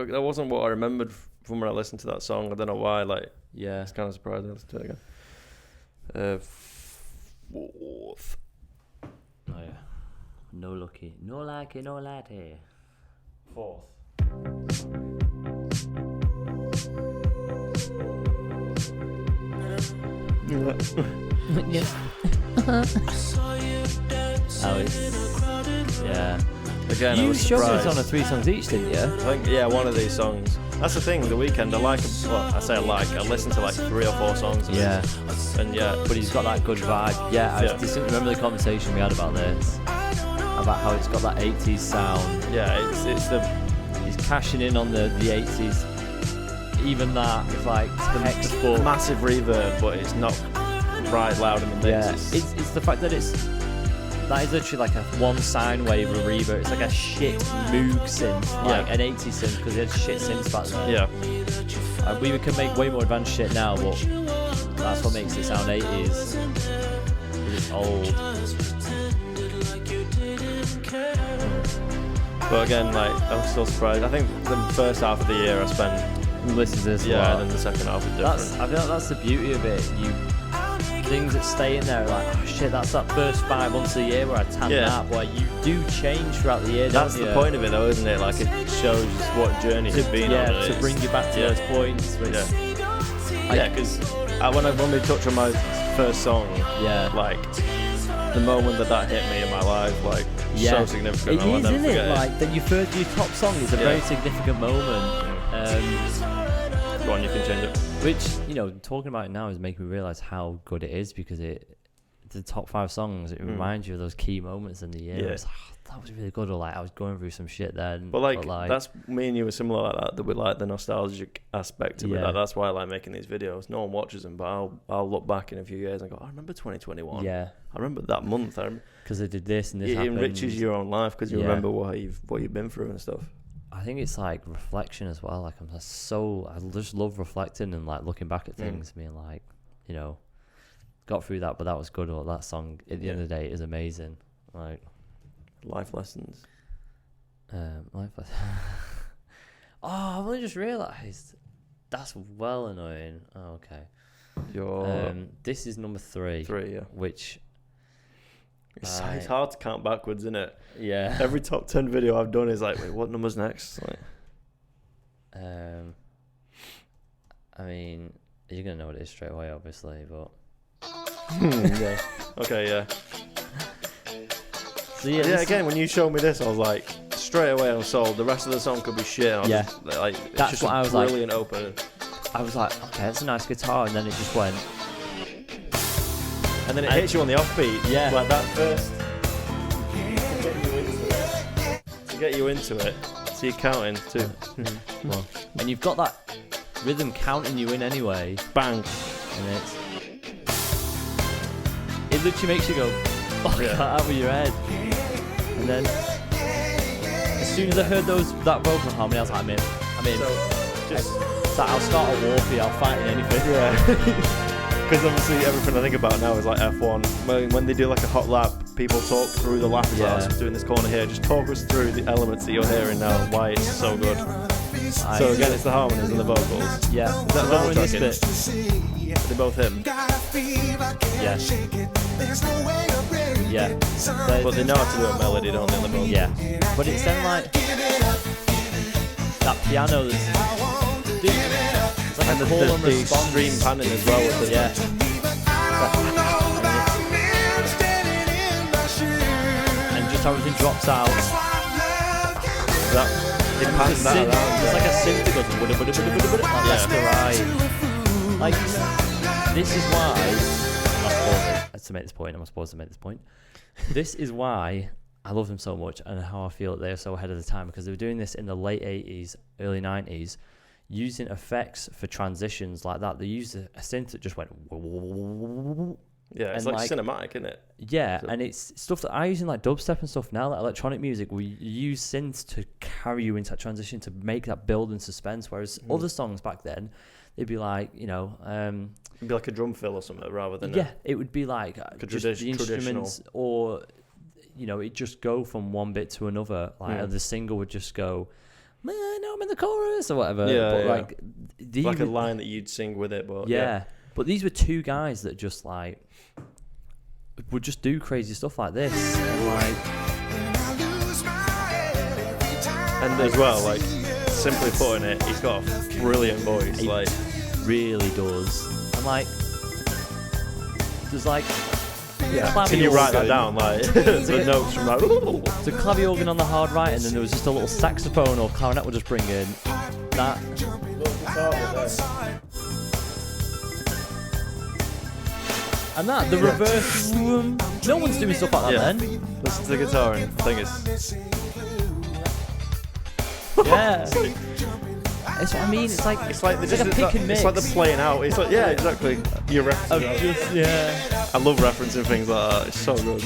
That wasn't what I remembered from when I listened to that song. I don't know why. Like, it's kind of surprising to listen to it again. 4th. Oh yeah. No lucky. No lucky. No latte. 4th. Yeah. Again, you showed us on a 3 songs each, didn't you? I think, one of these songs. That's the thing. The Weeknd, I listen to like 3 or 4 songs. Of his. And but he's got that good vibe. I distinctly remember the conversation we had about this, about how it's got that 80s sound. He's cashing in on the 80s. Even that, it's like textbook. Massive reverb, but it's not right loud in the mix. It's the fact that that is literally like a one sine wave of reverb. It's like a shit Moog synth, like an 80s synth, because they had shit synths back then. We can make way more advanced shit now, but that's what makes it sound 80s. It's old. But again, like, I'm still surprised. I think the first half of the year I spent listening to this. And then the second half is different. I feel like that's the beauty of it. Things that stay in there, like, oh shit, that's that first 5 months of the year where I tan that, where you do change throughout the year. That's the point of it, though, isn't it? Like, it shows what journey you've been on. To bring you back to those points. Which, because when we touch on my first song, like, the moment that hit me in my life, like, so significant. It is, isn't it? Like, that your top song is a very significant moment. Go on, you can change it. Which, you know, talking about it now is making me realise how good it is, because the top 5 songs, it reminds you of those key moments in the year. It's like, that was really good, or like I was going through some shit then. But like that's, me and you were similar like that we like the nostalgic aspect of it. Like, that's why I like making these videos. No one watches them, but I'll look back in a few years and go, I remember 2021. I remember that month. Because they did this and this. It enriches your own life because you remember what you've been through and stuff. I think it's like reflection as well. Like, I just love reflecting and like looking back at things, being like, you know, got through that, but that was good. Or that song at the end of the day is amazing. Like, life lessons. Life lessons. Oh, I've only just realised that's well annoying. Oh, okay. This is number 3. 3, which. It's hard to count backwards, isn't it? Yeah. Every top 10 video I've done is like, wait, what number's next? Like, I mean, you're gonna know what it is straight away, obviously, but. Okay, So again, when you showed me this, I was like, straight away I'm sold. The rest of the song could be shit. Just, like, that's just what I was brilliant opening. I was like, okay, that's a nice guitar, and then it just went. And then it hits you on the offbeat. Yeah. Like that first. get you into it. So you're counting too. Well, and you've got that rhythm counting you in anyway. Bang. And it literally makes you go, out of your head. And then, as soon as I heard that vocal harmony, I was like, I'm in. I'll start a war for you, I'll fight in anything. Yeah. Because obviously everything I think about now is like F1. When they do like a hot lap, people talk through the lap as well. So doing this corner here, just talk us through the elements that you're hearing now and why it's so good. So again, it's the harmonies and the vocals. Yeah. Is that in this bit? They're both him. Yeah. Yeah. But they know how to do a melody, don't they? On the vocals. Yeah. But it's then like that piano that's and the extreme panning as well with the and just how everything drops out. It's like a synth that goes like left to right. Like this is why I'm supposed to make this point. This is why I love them so much and how I feel that they're so ahead of the time, because they were doing this in the late 80s, early 90s, using effects for transitions like that. They used a synth that just went. Yeah, it's like cinematic, isn't it? Yeah, and it's stuff that I use in like dubstep and stuff now, like electronic music. We use synths to carry you into that transition, to make that build and suspense. Whereas other songs back then, they'd be like, it'd be like a drum fill or something rather than it would be like just the instruments, or it'd just go from one bit to another. Like the single would just go, man, I'm in the chorus or whatever. Like a line that you'd sing with it. But but these were two guys that just like would just do crazy stuff like this, and as well, like simply putting it, he's got a brilliant voice. He really does. And like there's like can you write that down? Like the notes from like the clavier organ on the hard right, and then there was just a little saxophone or clarinet would just bring in that. And the reverse. No one's doing stuff like that then. Listen to the guitar and I think it's. Yeah. That's what I mean. It's like a pick and mix. It's like the playing out. It's like exactly. You're referencing. I love referencing things like that. It's so good.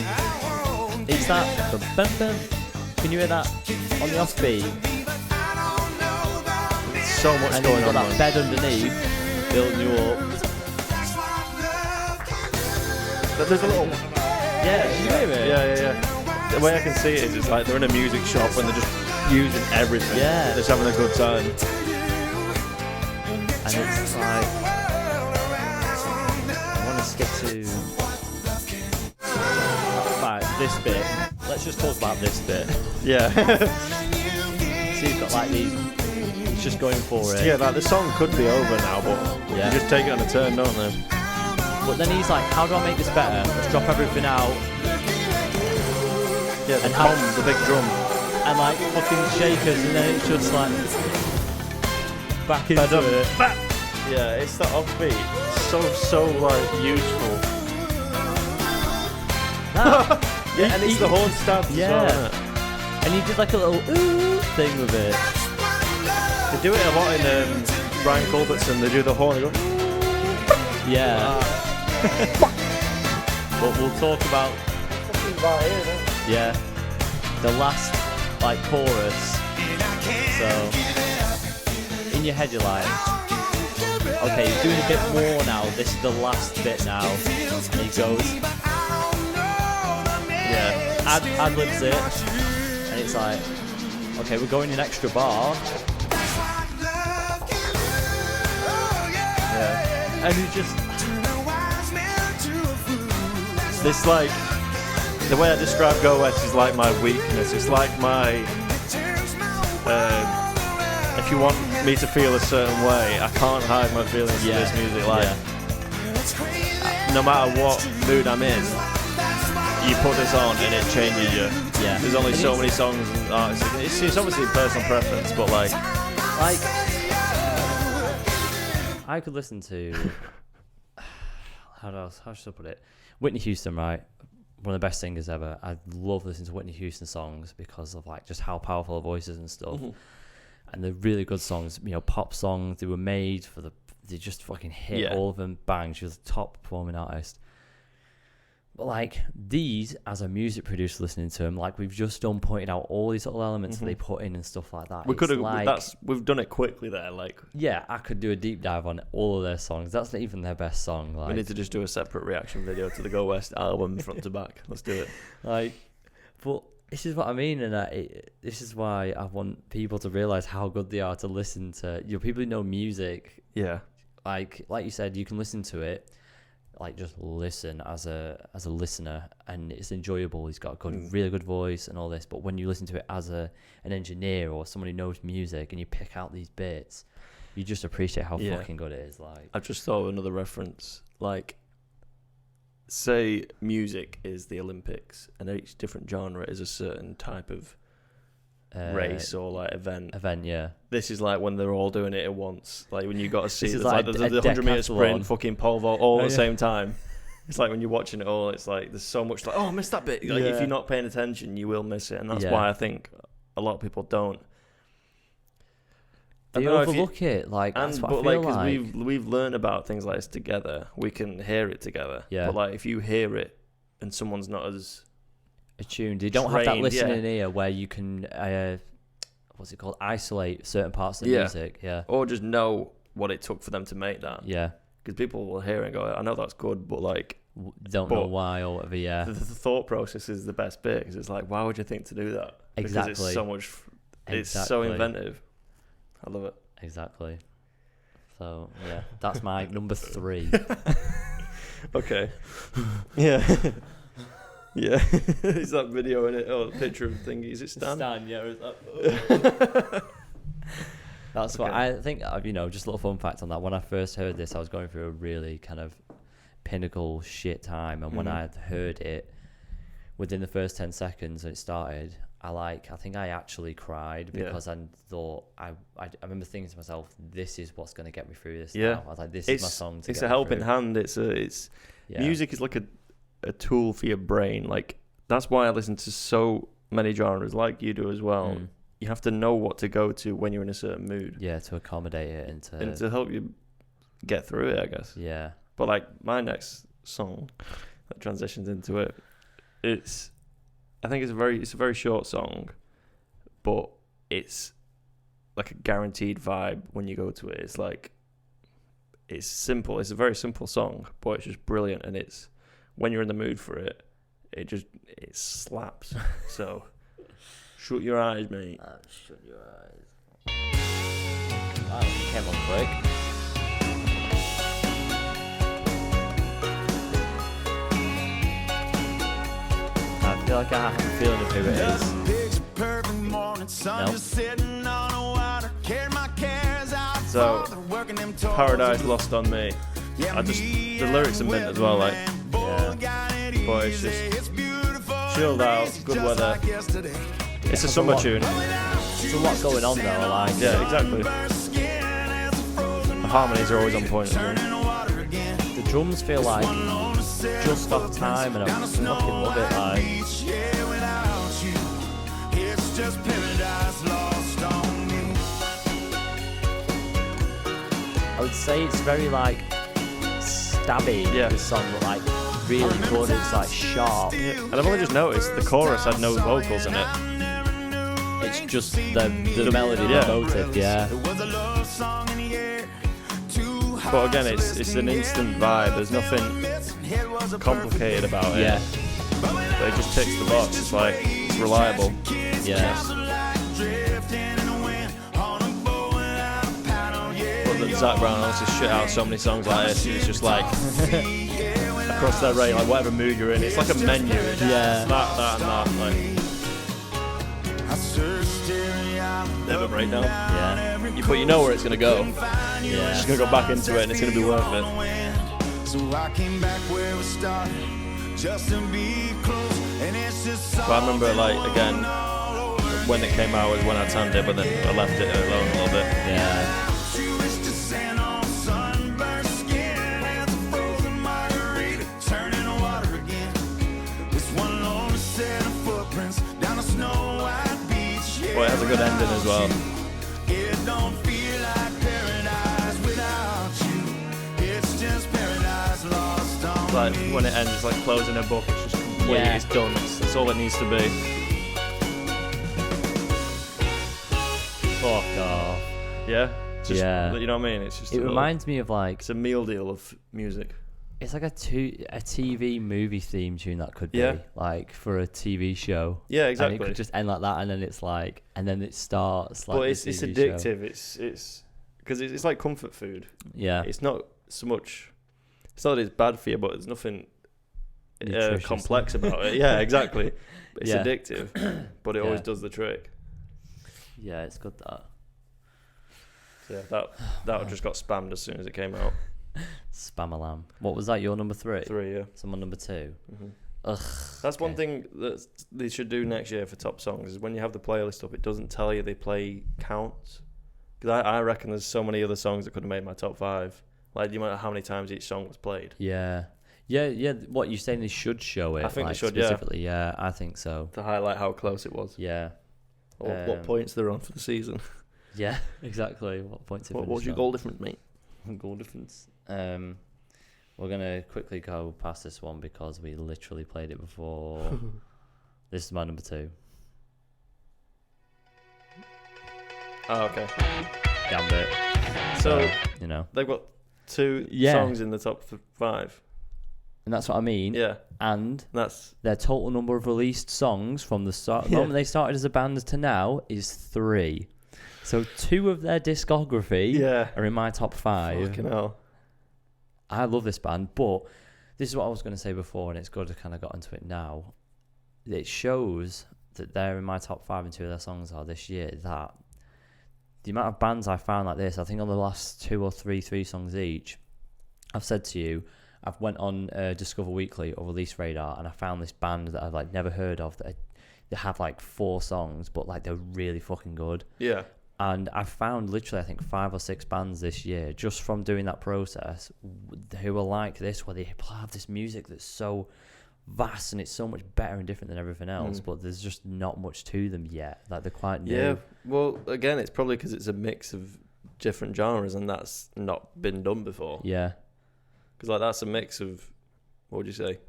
It's that. Can you hear that on the offbeat? So much going on. And that bed underneath, building you up. There's a little. Yeah, you hear it? Yeah. The way I can see it is it's like they're in a music shop and they're just using everything. Yeah. They're just having a good time. And it's like, I want to skip to this bit. Let's just talk about this bit. Yeah. See, you've got like these. It's just going for it. Yeah, like the song could be over now, but you just take it on a turn, don't they? But then he's like, how do I make this better? Let's drop everything out. Yeah, the big drum. And like fucking shakers, and then it's just like back into it. Yeah, it's that offbeat. So like useful. And it's the horn stabs as well, isn't it? And he did like a little ooh thing with it. They do it a lot in Brian Culbertson. They do the horn. They go. Yeah. But we'll talk about. Yeah. The last like chorus. So in your head you're like, okay, he's doing a bit more now. This is the last bit now. And he goes, ad-libs it. And it's like, okay, we're going an extra bar. Yeah. And he just... This like... The way I describe Go West is like my weakness. It's like my... if you want me to feel a certain way, I can't hide my feelings to this music. Like, no matter what mood I'm in, you put this on and it changes you. Yeah. There's only so many songs and artists. It's obviously personal preference, but like I could listen to how should I put it? Whitney Houston, right? one of the best singers ever. I love listening to Whitney Houston songs because of like just how powerful her voice is and stuff. And they're really good songs, pop songs. They were made for they just fucking hit all of them. Bang, she was a top performing artist. But like these, as a music producer listening to them, like we've just done, pointed out all these little elements that they put in and stuff like that. We could have, we've done it quickly there. Like, yeah, I could do a deep dive on all of their songs. That's not even their best song. Like, we need to just do a separate reaction video to the Go West album front to back. Let's do it. Like, but this is what I mean, and this is why I want people to realize how good they are to listen to. People who know music. Yeah. Like you said, you can listen to it. Like just listen as a listener, and it's enjoyable. He's got a good, really good voice and all this. But when you listen to it as an engineer or someone who knows music, and you pick out these bits, you just appreciate how fucking good it is. Like, I've just thought of another reference. Like, say music is the Olympics, and each different genre is a certain type of race or like event. Yeah. This is like when they're all doing it at once. Like when you got to see the 100 meter sprint, fucking pole vault all at the same time. It's like when you're watching it all, it's like there's so much like, oh, I missed that bit. Like if you're not paying attention, you will miss it, and that's why I think a lot of people don't. They overlook it. Like, that's what I feel like. Because we've learned about things like this together. We can hear it together. Yeah. But like if you hear it and someone's not as attuned, you don't have that listening ear where you can what's it called, isolate certain parts of the music, or just know what it took for them to make that, because people will hear it and go, I know that's good, but like don't know why or whatever. The thought process is the best bit, because it's like, why would you think to do that? Exactly. Because it's so much, it's so inventive. I love it. Exactly. So yeah, that's my number 3. Okay. Yeah. Yeah, is that video in it? Oh, the picture of thingy. Is it Stan? Stan, yeah. That's what I think. Just a little fun fact on that. When I first heard this, I was going through a really kind of pinnacle shit time, and when I heard it, within the first 10 seconds when it started, I think I actually cried because I thought I remember thinking to myself, this is what's going to get me through this. Now. I was like, this is my song. It's a helping hand. Music is like a tool for your brain. Like, that's why I listen to so many genres, like you do as well. You have to know what to go to when you're in a certain mood, to accommodate it and to help you get through it, I guess. But like my next song that transitions into it, I think it's a very short song, but it's like a guaranteed vibe when you go to it. It's like, it's simple, it's a very simple song, but it's just brilliant, and it's, when you're in the mood for it, it slaps. So, shut your eyes, mate. Shut your eyes. Wow, you came on quick. I feel like I have a feeling of who it is. So, Paradise Lost on Me. The lyrics are mint as well, like. But it's just chilled out, good weather. It's a summer tune. There's a lot going on there, I like. Yeah, exactly. The harmonies are always on point. The drums feel like just off time, and I fucking love it. Like, I would say it's very like stabby. This song, but like really good. It's like sharp. And I've only just noticed the chorus had no vocals in it. It's just the melody, the motive. But again, it's an instant vibe. There's nothing complicated about it. But it just ticks the box. It's like, it's reliable. But Zach Brown also shit out so many songs like this. It's just like across that rate, like whatever mood you're in, it's like a menu. It's that, and that, like. Never break down. But you know where it's gonna go. It's just gonna go back into it, and it's gonna be worth it. So I came back where we started, just to be close, and it's just. But I remember, like, again, when it came out was when I turned it, but then I left it alone a little bit. good ending as well. It don't feel like paradise without you. It's just paradise lost on Like me. when it ends, it's like closing a book. It's just complete. Yeah. It's done. That's all it needs to be. Fuck off. Yeah. Just, Yeah. You know what I mean? It's just. It reminds me of like It's a meal deal of music. it's like a TV movie theme tune that could be like for a TV show. Yeah, exactly. And it could just end like that, and then it's like, and then it starts like. But it's TV addictive. Show. It's because it's like comfort food. Yeah. It's not so much. It's not that it's bad for you, but there's nothing complex about it. Yeah, exactly. It's addictive, but it always does the trick. Yeah, it's good that. So yeah, that just got spammed as soon as it came out. Spam alarm. What was that? Your number 3? 3, yeah. Someone number 2. Mm-hmm. Ugh. That's one thing that they should do next year for top songs is when you have the playlist up, it doesn't tell you they play counts. Because I reckon there's so many other songs that could have made my top 5. Like, do you know how many times each song was played? Yeah. What you're saying? They should show it. I think like, they should. Specifically, yeah, I think so. To highlight how close it was. Yeah. Or what points they're on for the season. Yeah, exactly. What points? What's your goal difference, mate? Goal difference. We're gonna quickly go past this one because we literally played it before. This is my number 2. Oh, okay. Gambit. So you know they've got 2 songs in the top 5, and that's what I mean. Yeah, and that's their total number of released songs from the start, the moment they started as a band to now, is 3. So 2 of their discography are in my top 5. Fucking hell. I love this band, but this is what I was going to say before, and it's good to kind of got into it now. It shows that they're in my top 5 and 2 of their songs are this year. That the amount of bands I found like this, I think on the last 2 or 3 songs each, I've said to you, I've went on Discover Weekly or Release Radar, and I found this band that I've like never heard of. That they have like 4 songs, but like they're really fucking good. Yeah. And I've found literally, I think 5 or 6 bands this year just from doing that process who are like this, where they have this music that's so vast and it's so much better and different than everything else, but there's just not much to them yet. Like they're quite new. Yeah, well, again, it's probably because it's a mix of different genres and that's not been done before. Yeah. Because like that's a mix of, what would you say?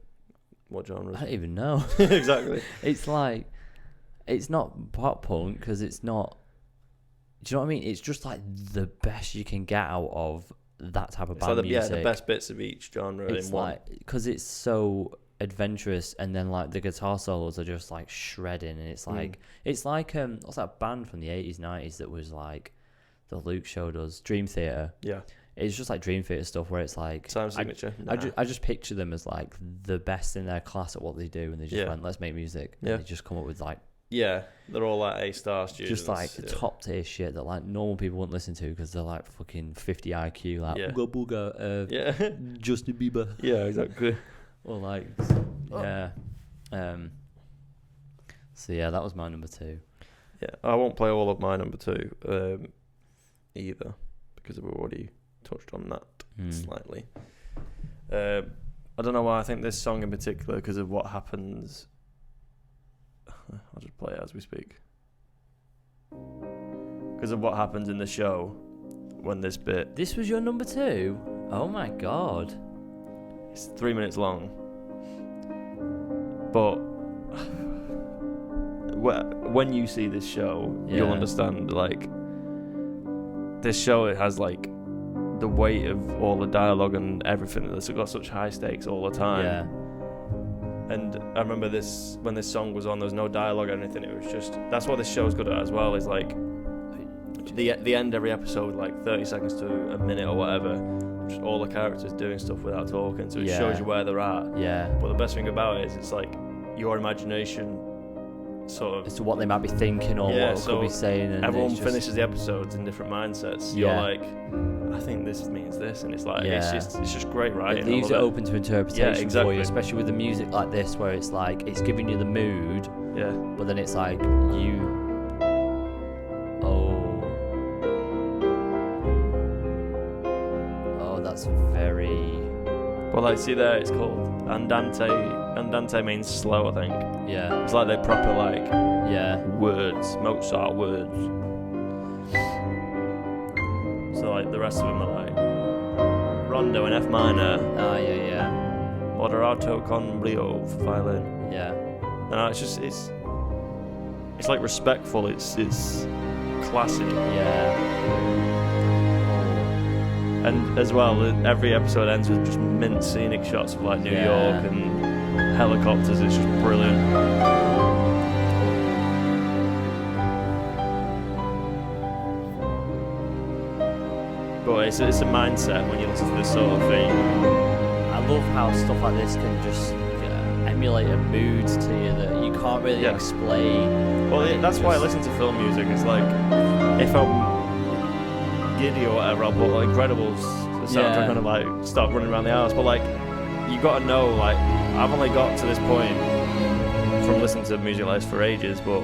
What genres? I don't even know. Exactly. It's like, it's not pop punk because it's not. Do you know what I mean? It's just like the best you can get out of that type of band music. Yeah, the best bits of each genre it's in one. Like, because it's so adventurous, and then like the guitar solos are just like shredding, and it's like what's that band from the 80s, 90s that was like that Luke showed us, Dream Theater. Yeah. It's just like Dream Theater stuff where it's like Time Signature. I just picture them as like the best in their class at what they do, and they just went, let's make music. And they just come up with like. Yeah, they're all like A-star students. Just like top tier shit that like normal people wouldn't listen to because they're like fucking 50 IQ, like booga booga, Justin Bieber. Yeah, exactly. Or like, yeah. So yeah, that was my number 2. Yeah, I won't play all of my number 2 either because we've already touched on that slightly. I don't know why I think this song in particular because of what happens. I'll just play it as we speak. Because of what happens in the show when this bit. This was your number 2? Oh my god. It's 3 minutes long. But when you see this show, you'll understand, like, this show, it has, like, the weight of all the dialogue and everything. It's got such high stakes all the time. Yeah. And I remember when this song was on, there was no dialogue or anything. It was just, that's what this show's good at as well, is like the end every episode, like 30 seconds to a minute or whatever, just all the characters doing stuff without talking, so it shows you where they're at. Yeah. But the best thing about it is it's like your imagination sort of as to what they might be thinking or what they could be saying, and everyone finishes the episodes in different mindsets. You're like, I think this means this, and it's like it's just great writing. It leaves it open to interpretation for you, especially with the music like this, where it's like it's giving you the mood. Yeah. But then it's like that's very. Well, like, see there, it's called Andante. Andante means slow, I think. Yeah. It's like they proper like words, Mozart words. So like the rest of them are like Rondo in F minor. Oh yeah. Moderato con brio for violin. Yeah. And it's like respectful. It's classy. Yeah. And as well, every episode ends with just mint scenic shots of like New York and helicopters. It's just brilliant. But it's a mindset when you listen to this sort of thing. I love how stuff like this can just emulate a mood to you that you can't really explain. Well, that's why I listen to film music. It's like if I'm giddy or whatever, I'll put like Incredibles the soundtrack and like start running around the house. But like you got to know, like I've only got to this point from listening to music like this for ages, but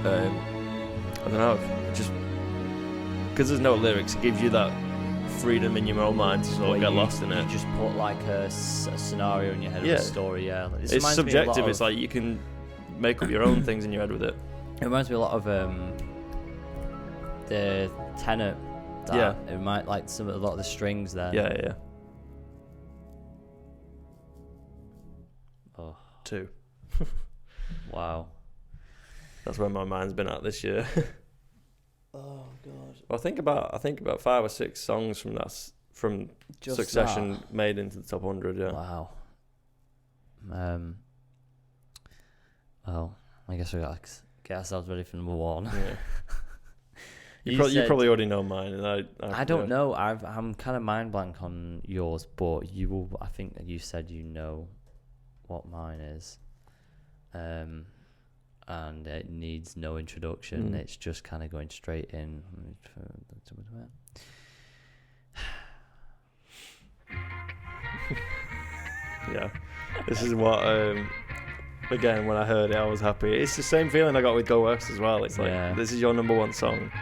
I don't know, just because there's no lyrics, it gives you that freedom in your own mind to sort of get lost in it. You just put like a scenario in your head of a story. It's subjective. It's like you can make up your own things in your head with it. It reminds me a lot of the Tenet. It reminds like a lot of the strings there. Yeah. Oh. 2. Wow. That's where my mind's been at this year. Oh god. Well, I think about 5 or 6 songs from Just Succession that. made into the top 100. Yeah. Wow. Well, I guess we got to get ourselves ready for number 1. Yeah. You probably already know mine, and I don't know. I'm kind of mind blank on yours, but you will. I think you said you know what mine is, and it needs no introduction. It's just kind of going straight in. Yeah, this is what. Again, when I heard it, I was happy. It's the same feeling I got with Go West as well. It's like this is your number 1 song.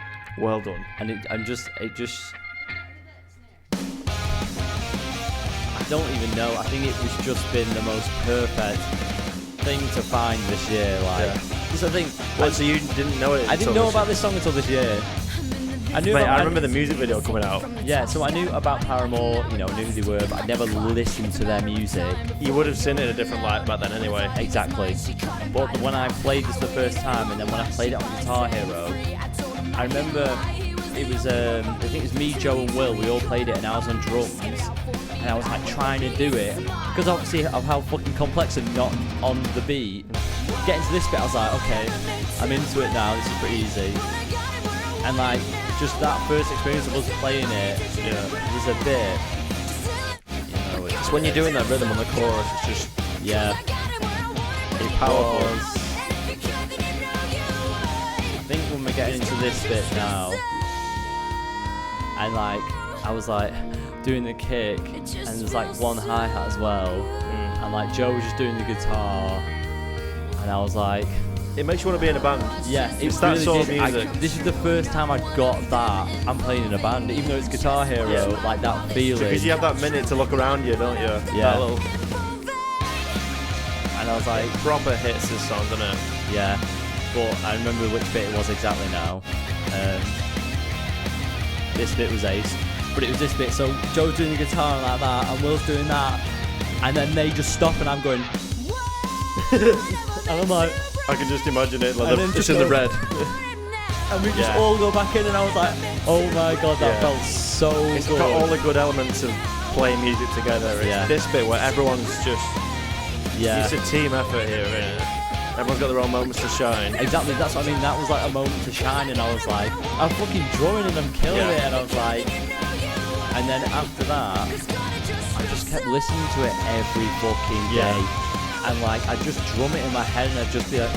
Well done. And it just I don't even know. I think it was just been the most perfect thing to find this year. This I think. Well, so you didn't know it? I didn't know about this song until this year. I remember the music video coming out. Yeah, so I knew about Paramore, knew who they were, but I never listened to their music. You would have seen it in a different light back then anyway. Exactly. But when I played this the first time, and then when I played it on Guitar Hero, I remember it was, I think it was me, Joe and Will, we all played it and I was on drums. And I was like trying to do it, because obviously of how fucking complex and not on the beat. Getting to this bit, I was like, okay, I'm into it now, this is pretty easy. And like, just that first experience of us playing it was a bit, it's when you're doing that rhythm on the chorus, it's just, pretty powerful. I think when we're getting into this bit now, and like, I was like doing the kick, and there's like one hi-hat as well, and like Joe was just doing the guitar, and I was like, it makes you want to be in a band. Yeah, it's that really sort of music. This is the first time I got that I'm playing in a band, even though it's Guitar Hero, like that feeling. Because you have that minute to look around you, don't you? Yeah. That little... And I was like, it proper hits this song, doesn't it? Yeah, but I remember which bit it was exactly now. This bit was ace, but it was this bit. So Joe's doing the guitar like that, and Will's doing that, and then they just stop, and I'm going, and I'm like, I can just imagine it, like it's in the red. And we just all go back in, and I was like, oh my god, that felt so good. It's got all the good elements of playing music together. It's this bit where everyone's just... It's a team effort here, isn't it? Everyone's got their own moments to shine. Exactly, that's what I mean. That was like a moment to shine, and I was like, I'm fucking drumming and I'm killing it, and I was like... And then after that, I just kept listening to it every fucking day. And like, I'd just drum it in my head, and I'd just be like...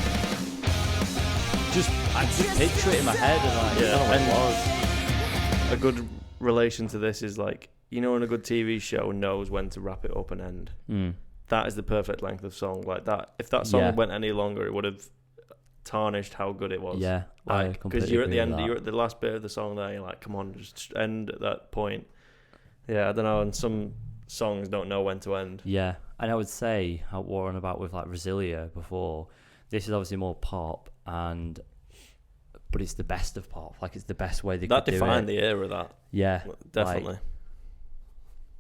I'd just picture it in my head, and like, I don't know what it was. A good relation to this is like, when a good TV show knows when to wrap it up and end. That is the perfect length of song. Like that, if that song went any longer, it would have tarnished how good it was. Yeah, like, because you're at the end, you're at the last bit of the song there, you're like, come on, just end at that point. Yeah, I don't know, and some songs don't know when to end. Yeah, and I would say, what we're on about with like Resilia before, This is obviously more pop, but it's the best of pop. Like, it's the best way they that could do it. That defined the era, that. Yeah. Definitely.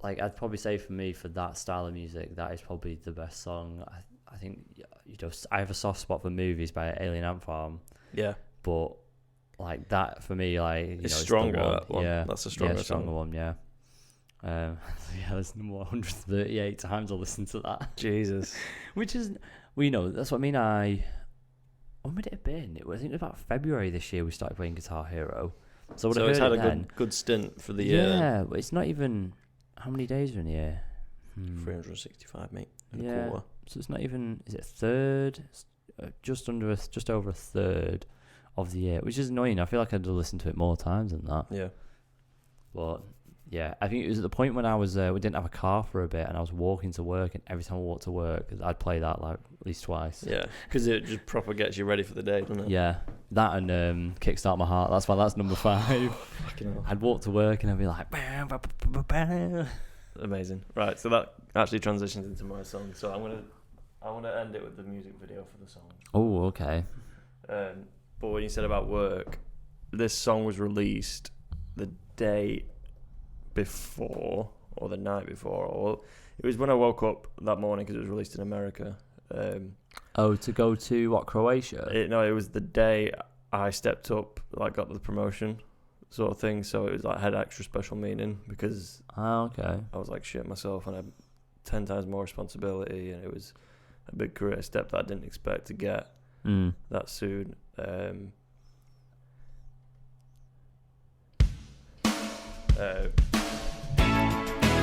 Like, I'd probably say for me, for that style of music, that is probably the best song. I think, I have a soft spot for Movies by Alien Ant Farm. Yeah. But, like, that, for me, like, it's stronger, that one. Yeah. That's a stronger song. One, yeah. There's more 138 times I listened to that. Jesus. Which is, that's what I mean. When would it have been? I think it was about February this year we started playing Guitar Hero. So it's had a good stint for the year. Yeah, but it's not even, how many days are in a year? 365, mate. And a quarter. So it's not even, is it a third? Just over a third of the year, which is annoying. I feel like I'd have listened to it more times than that. Yeah. But yeah, I think it was at the point when I was we didn't have a car for a bit, and I was walking to work, and every time I walked to work, I'd play that like at least twice. Yeah, because it just proper gets you ready for the day, doesn't it? Yeah, that and Kickstart My Heart. That's why that's number 5. I'd walk to work and I'd be like, bah, bah, bah, bah, bah. Amazing. Right, so that actually transitions into my song. So I want to end it with the music video for the song. Oh, okay. But when you said about work, this song was released the day before or the night before, or it was when I woke up that morning because it was released in America. To go to what, Croatia? It was the day I stepped up, like got the promotion sort of thing. So it was like had extra special meaning because okay. I was like shit myself and I had 10 times more responsibility, and it was a big career step that I didn't expect to get that soon.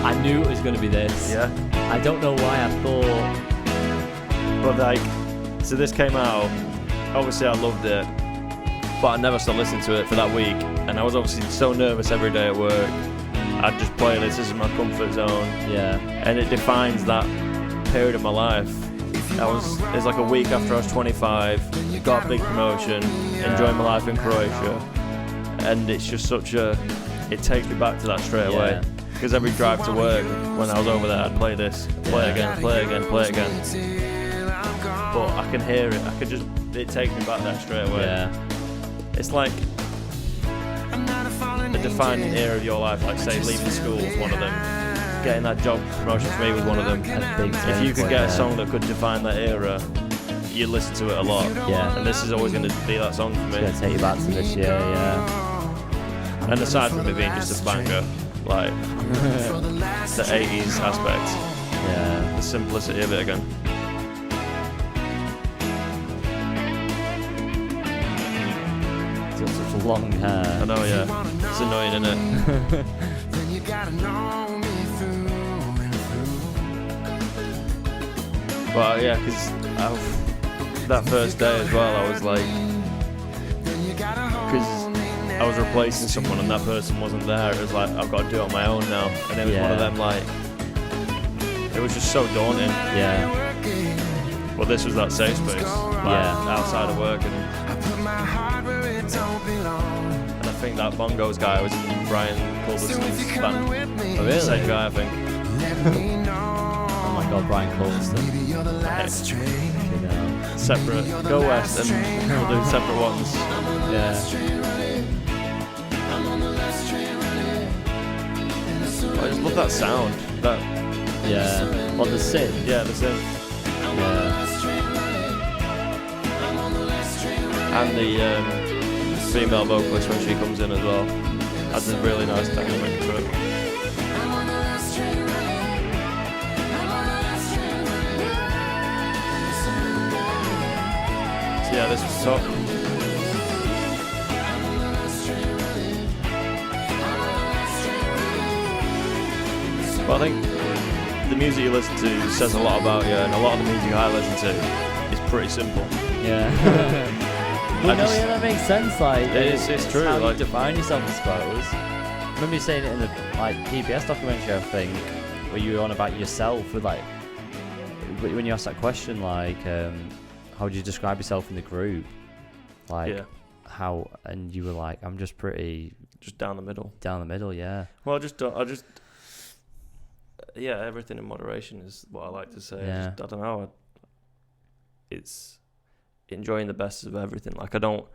I knew it was going to be this. Yeah. I don't know why I thought. But like, so this came out. Obviously, I loved it, but I never stopped listening to it for that week. And I was obviously so nervous every day at work. I'd just play this. This is my comfort zone. Yeah. And it defines that period of my life. It's like a week after I was 25, got a big promotion, enjoying my life in Croatia, and it's just it takes me back to that straight away. Because every drive to work, when I was over there, I'd play this, play again. But I can hear it. It takes me back there straight away. Yeah. It's like a defining era of your life. Like say leaving school was one of them. Getting that job promotion for me was one of them. If you could get a song that could define that era, you listen to it a lot. Yeah. And this is always going to be that song for me. It's going to take you back to this year, yeah. And aside from it being just a banger, like the 80s aspect, yeah, the simplicity of it again. It's got such long hair. I know, yeah. It's annoying, isn't it? But yeah, because that first day as well, I was like, because I was replacing someone and that person wasn't there, it was like, I've got to do it on my own now. And it was one of them, like, it was just so daunting. Yeah. But this was that safe space, outside of work. And I think that bongos guy was in Brian Culberson's band. Oh, really? Same guy, I think. Oh my god, Brian Culberson. Separate. Go West and we'll do separate ones. Yeah. I just love that sound. Yeah. On the synth? Yeah, the synth. Yeah. And the female vocalist when she comes in as well. Adds a really nice dynamic to it. So yeah, this was top. But I think the music you listen to says a lot about you, and a lot of the music I listen to is pretty simple. Yeah. That makes sense. Like, it's true. How like, you define yourself, I suppose. I remember you saying it in the PBS documentary, I think, where you were on about yourself with like when you asked that question, like, how would you describe yourself in the group? Like, how? And you were like, I'm just pretty. Just down the middle. Down the middle, yeah. Well, everything in moderation is what I like to say. Yeah. I don't know. enjoying the best of everything. Like I don't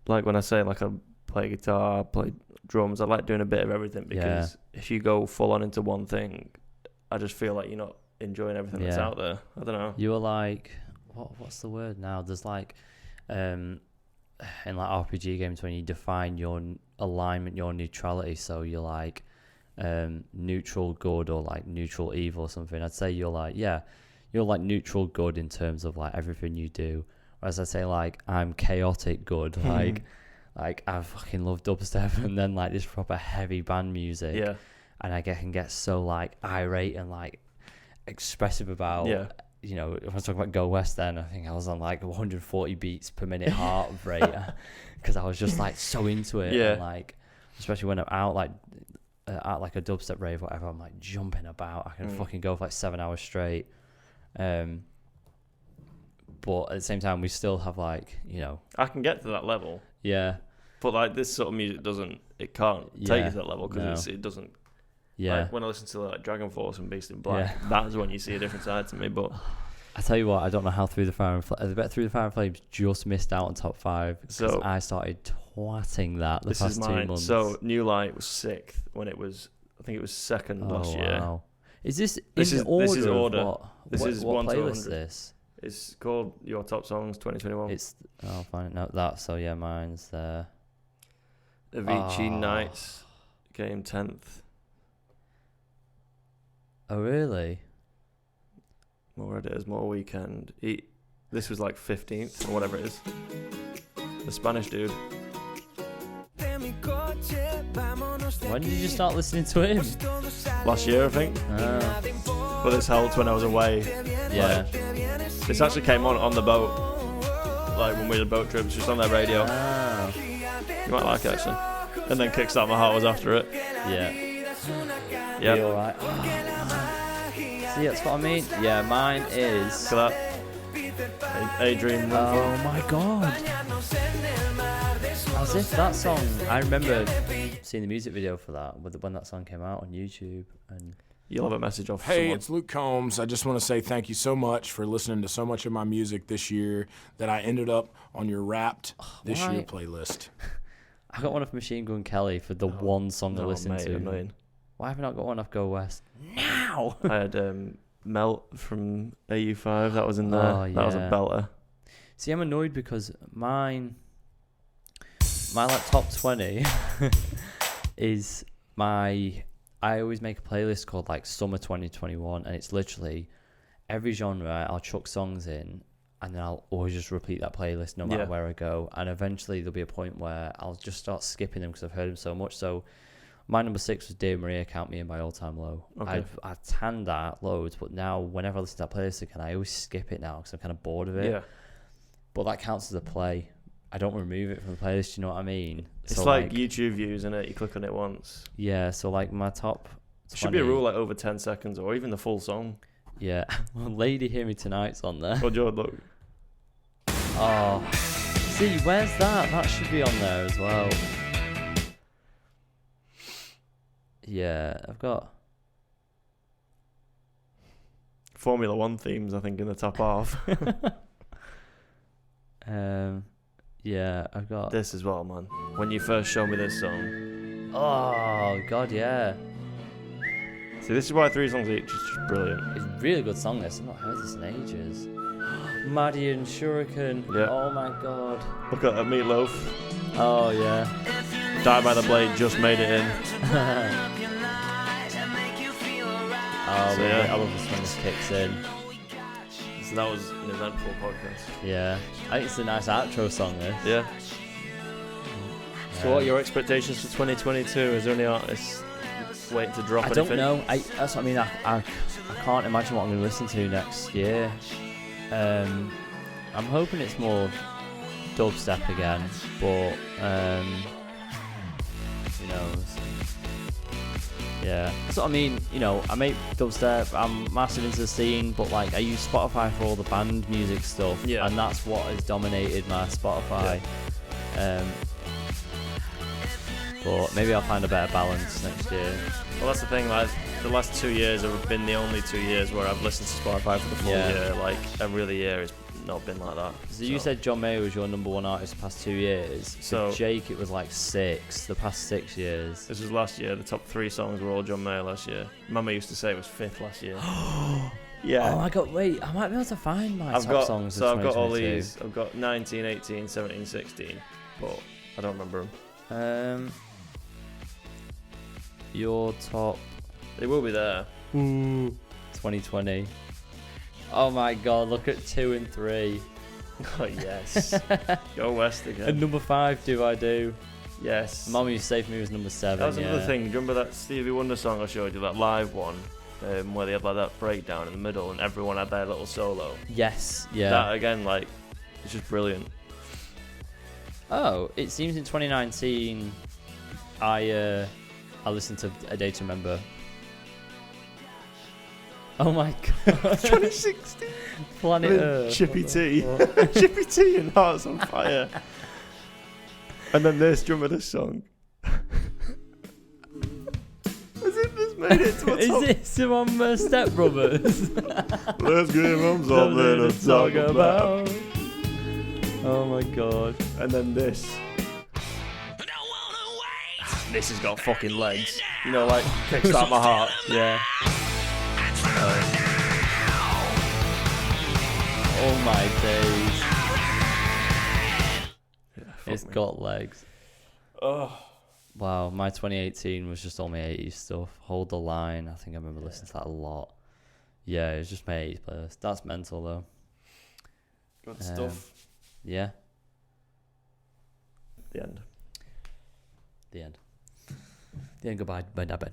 like when I say like I play guitar, I play drums. I like doing a bit of everything because if you go full on into one thing, I just feel like you're not enjoying everything that's out there. I don't know. You were like, what's the word now? There's like, in like RPG games when you define your alignment, your neutrality. So you're like, neutral good or like neutral evil or something. I'd say you're like neutral good in terms of like everything you do. Whereas I say like I'm chaotic good, like I fucking love dubstep and then like this proper heavy band music. Yeah. And I can get so like irate and like expressive about you know, if I was talking about Go West then, I think I was on like 140 beats per minute heart rate because I was just like so into it. Yeah. And like especially when I'm out like at like a dubstep rave or whatever, I'm like jumping about. I can fucking go for like 7 hours straight. But at the same time, we still have like, you know, I can get to that level. Yeah. But like this sort of music can't take you to that level because it doesn't. Yeah. Like when I listen to like Dragon Force and Beast in Black, that's when you see a different side to me. But I tell you what, I don't know how Through the Fire and Flames just missed out on top 5 because I started twatting that the past 2 months. So New Light was 6th when it was, I think it was 2nd last year. Wow. Is this order? This is order. What playlist is this? It's called Your Top Songs 2021. I'll find it now. That, so yeah, mine's there. Avicii Nights came 10th. Oh, really? More Editors, More Weekend. This was like 15th or whatever it is. The Spanish dude. When did you start listening to him? Last year, I think. But this helped when I was away. Yeah. This actually came on the boat. Like when we did boat trips, just on their radio. You might like it actually. And then Kickstart My Heart was after it. Yeah. Yeah. You alright? See, that's what I mean. Yeah, mine is. Look at that. A Dream. Oh my god. As if that song. I remember seeing the music video for that when that song came out on YouTube. And you'll have a message off. Hey, it's Luke Combs. I just want to say thank you so much for listening to so much of my music this year that I ended up on your Wrapped this year playlist. I got one off Machine Gun Kelly for the one song I listened to. Why have I not got one off Go West now? I had Melt from AU5. That was in there. Oh, yeah. That was a belter. See, I'm annoyed because my like top 20 is I always make a playlist called like Summer 2021, and it's literally every genre I'll chuck songs in, and then I'll always just repeat that playlist no matter where I go. And eventually there'll be a point where I'll just start skipping them because I've heard them so much. So my number 6 was Dear Maria, Count Me In by All Time Low. Okay. I've tanned that loads, but now whenever I listen to that playlist again, I always skip it now because I'm kind of bored of it. Yeah. But that counts as a play. I don't remove it from the playlist, you know what I mean? It's so like YouTube views, isn't it? You click on it once. Yeah, so like my top 20, should be a rule like over 10 seconds or even the full song. Yeah. Well, Lady Hear Me Tonight's on there. Well, Jordan, look. Oh. See, where's that? That should be on there as well. Yeah, I've got Formula 1 themes, I think, in the top half. Yeah, I've got this as well, man. When you first showed me this song. Oh, God, yeah. See, this is why 3 songs each is just brilliant. It's a really good song, this. I've not heard this in ages. Maddie and Shuriken. Yeah. Oh, my God. Look at Meatloaf. Oh, yeah. Die by the Blade just made it in. Oh, so, yeah. I love this when this kicks in. So that was an eventful podcast. Yeah. I think it's a nice outro song, this. Yeah. So what are your expectations for 2022? Is there any artists waiting to drop anything? I don't know. That's what I mean. I can't imagine what I'm going to listen to next year. I'm hoping it's more dubstep again, but who knows? Yeah, that's what I mean. You know, I make dubstep. I'm massive into the scene, but like I use Spotify for all the band music stuff, and that's what has dominated my Spotify. Yeah. But maybe I'll find a better balance next year. Well, that's the thing. Like the last 2 years have been the only 2 years where I've listened to Spotify for the full year. Like every other year, it's not been like that. So you said John Mayer was your number one artist the past 2 years. So Jake, it was like 6 the past 6 years. This was last year. The top 3 songs were all John Mayer last year. Mama used to say it was 5th last year. Yeah. Oh my god, wait, I might be able to find my top songs. So I've got all these. I've got 19, 18, 17, 16, but I don't remember them. Your top. They will be there. 2020. Oh my god, look at 2 and 3. Oh yes. Go West again. And number 5, Do I Do? Yes. Mum used to say for me was number 7. That was another thing. Do you remember that Stevie Wonder song I showed you, that live one? Where they had like that breakdown in the middle and everyone had their little solo. Yes, yeah. That again, like, it's just brilliant. Oh, it seems in 2019, I listened to A Day to Remember. Oh my god. 2016. Planet Earth. Chippy T. Chippy T and Hearts on Fire. And then this, do you remember this song? Has it just made it to a top? Is this from Step Brothers? Let's get them something to talk about. Oh my god. And then this. This has got fucking legs. You know, like, Kickstart My Heart. Yeah. Oh my days. Yeah, it's got legs. Oh. Wow, my 2018 was just all my 80s stuff. Hold the Line, I think I remember listening to that a lot. Yeah, it was just my 80s playlist. That's mental though. Good stuff. Yeah. The end. The end. Goodbye. Bye, bye.